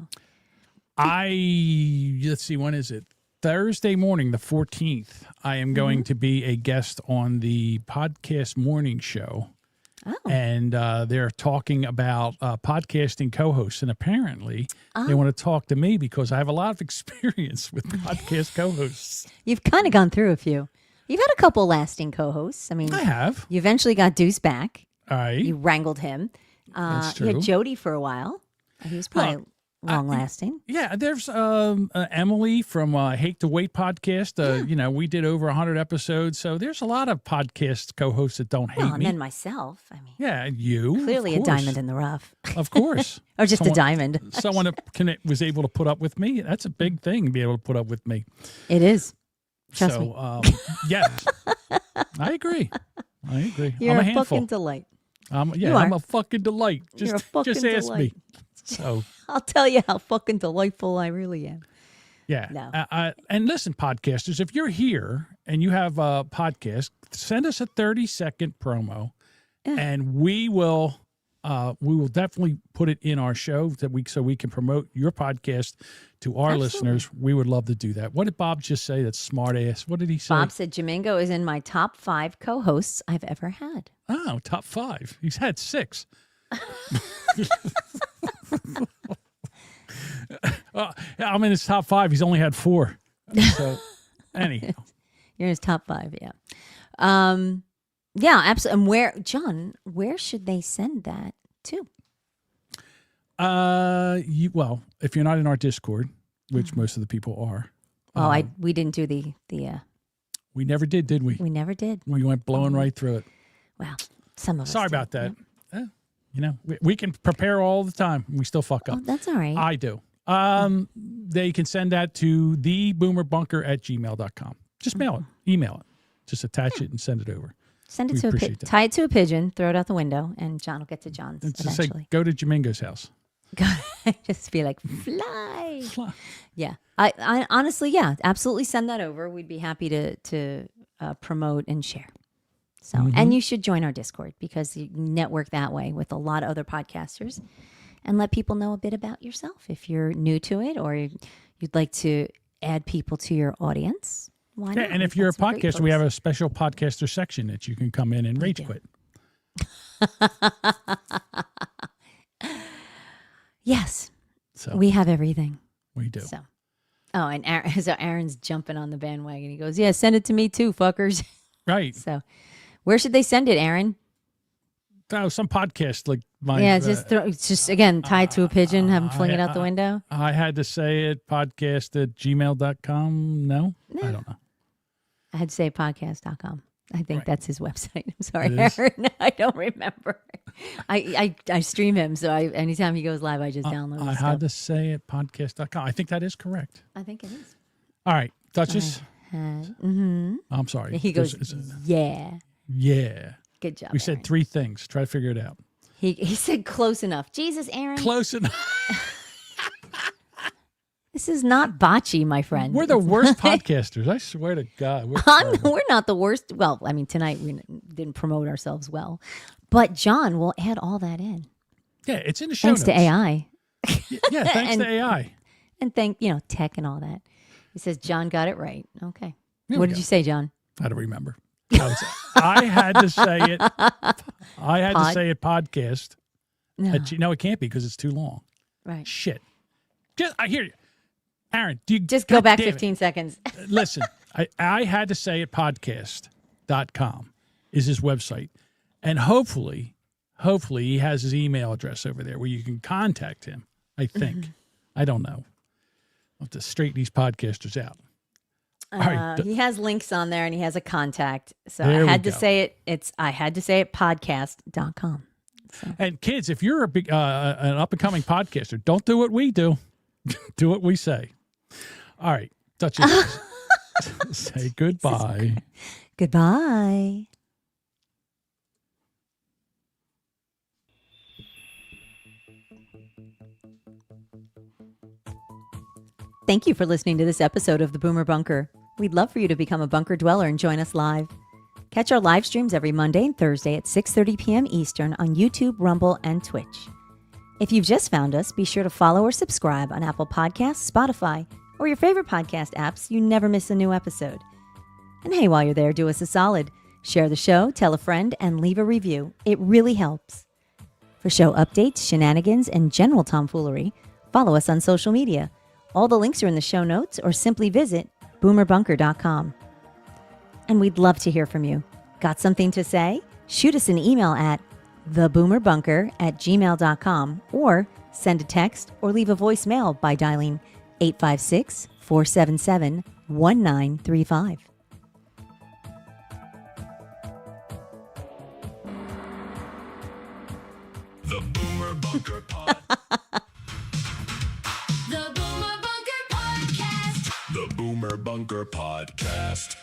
let's see, when is it? Thursday morning, the 14th, I am going to be a guest on the podcast morning show. Oh. And they're talking about podcasting co-hosts. And apparently they want to talk to me because I have a lot of experience with podcast co-hosts. You've kind of gone through a few. You've had a couple lasting co-hosts. I mean, I have. You eventually got Deuce back. All right. You wrangled him. That's You had true. Jody for a while. He was probably long lasting. Yeah, there's Emily from Hate to Wait podcast. We did over 100 episodes, so there's a lot of podcast co-hosts that don't hate Well, and me. then myself. I mean, Yeah, and you. clearly of a course. diamond in the rough. Of course. Or just a diamond. Someone that was able to put up with me. That's a big thing to be able to put up with me. It is. Trust me. Yes. I agree. You're I'm a a handful. fucking delight. I'm You are. a fucking delight. You're a fucking just ask me. delight. So I'll tell you how fucking delightful I really am. yeah. No. And listen, podcasters, if you're here and you have a podcast, send us a 30-second promo, and we will definitely put it in our show so we can promote your podcast to our listeners. We would love to do that. What did Bob just say? That's smart ass. What did he say? Bob said Jamingo is in my top 5 co-hosts I've ever had. Oh, top 5. He's had 6. I'm in his top 5. He's only had 4. So, anyhow. You're in his top 5, yeah. Yeah, absolutely. And where should they send that to? If you're not in our Discord, which most of the people are. Oh, we didn't do the We never did we? we never did. We went blowing right through it. Well, some of us Sorry did, about that. We can prepare all the time. We still fuck up. Oh, that's all right. I do. They can send that to theboomerbunker@gmail.com. Just mail it. Email it. Just attach it and send it over. Send it We to appreciate that. tie it to a pigeon, throw it out the window, and John will get to John's Just say, eventually. go to Jamingo's house. Just be like, fly. Yeah. I honestly, yeah, absolutely send that over. We'd be happy to promote and share. So, and you should join our Discord because you network that way with a lot of other podcasters and let people know a bit about yourself. If you're new to it or you'd like to add people to your audience, why Yeah, not? and if We've you're a got some great podcaster, we have folks. a special podcaster section that you can come in and rage quit. Yes. So we have everything. we do. So, and Aaron's jumping on the bandwagon. He goes, yeah, send it to me too, fuckers. Right. So, where should they send it, Aaron? Oh, some podcast like mine. Yeah, it's just again tied to a pigeon, have him fling it out the window. I had to say it, podcast@gmail.com. No, I don't know. I had to say podcast.com. I think that's his website. I'm sorry, It is? Aaron. I don't remember. I stream him, so anytime he goes live, I just download I his had stuff. to say it, podcast.com. I think that is correct. I think it is. All right, Duchess. Mm-hmm. I'm sorry. He goes, yeah. Yeah. Good job. We said 3 things. Try to figure it out. He said close enough. Jesus, Aaron. Close enough. This is not bocce, my friend. We're the It's worst not- podcasters. I swear to God. We're We're not the worst. Well, I mean, tonight we didn't promote ourselves well, but John will add all that in. Yeah, it's in the show Thanks to notes. AI. Yeah, thanks And- to AI. And tech and all that. He says, John got it right. Okay. There What we did go. you say, John? I don't remember. I had to say it. I had to say it podcast. No. No, it can't be because it's too long. Right. Shit. I hear you. Aaron, do you Just go God back damn it. 15 seconds. Listen, I had to say it podcast.com is his website. And hopefully he has his email address over there where you can contact him. I think. I don't know. I'll have to straighten these podcasters out. All right. He has links on there and he has a contact. So There I we had to go. say it. I had to say it podcast.com. And kids, if you're a big, an up and coming podcaster, don't do what we do. Do what we say. All right, Duchess, say goodbye. Goodbye. Thank you for listening to this episode of the Boomer Bunker. We'd love for you to become a bunker dweller and join us live. Catch our live streams every Monday and Thursday at 6:30 p.m. Eastern on YouTube, Rumble, and Twitch. If you've just found us, be sure to follow or subscribe on Apple Podcasts, Spotify, or your favorite podcast apps so you never miss a new episode. And hey, while you're there, do us a solid. Share the show, tell a friend, and leave a review. It really helps. For show updates, shenanigans, and general tomfoolery, follow us on social media. All the links are in the show notes or simply visit boomerbunker.com. And we'd love to hear from you. Got something to say? Shoot us an email at theboomerbunker@gmail.com or send a text or leave a voicemail by dialing 856-477-1935. The Boomer Bunker Pod. The Boomer Bunker Podcast. The Boomer Bunker Podcast.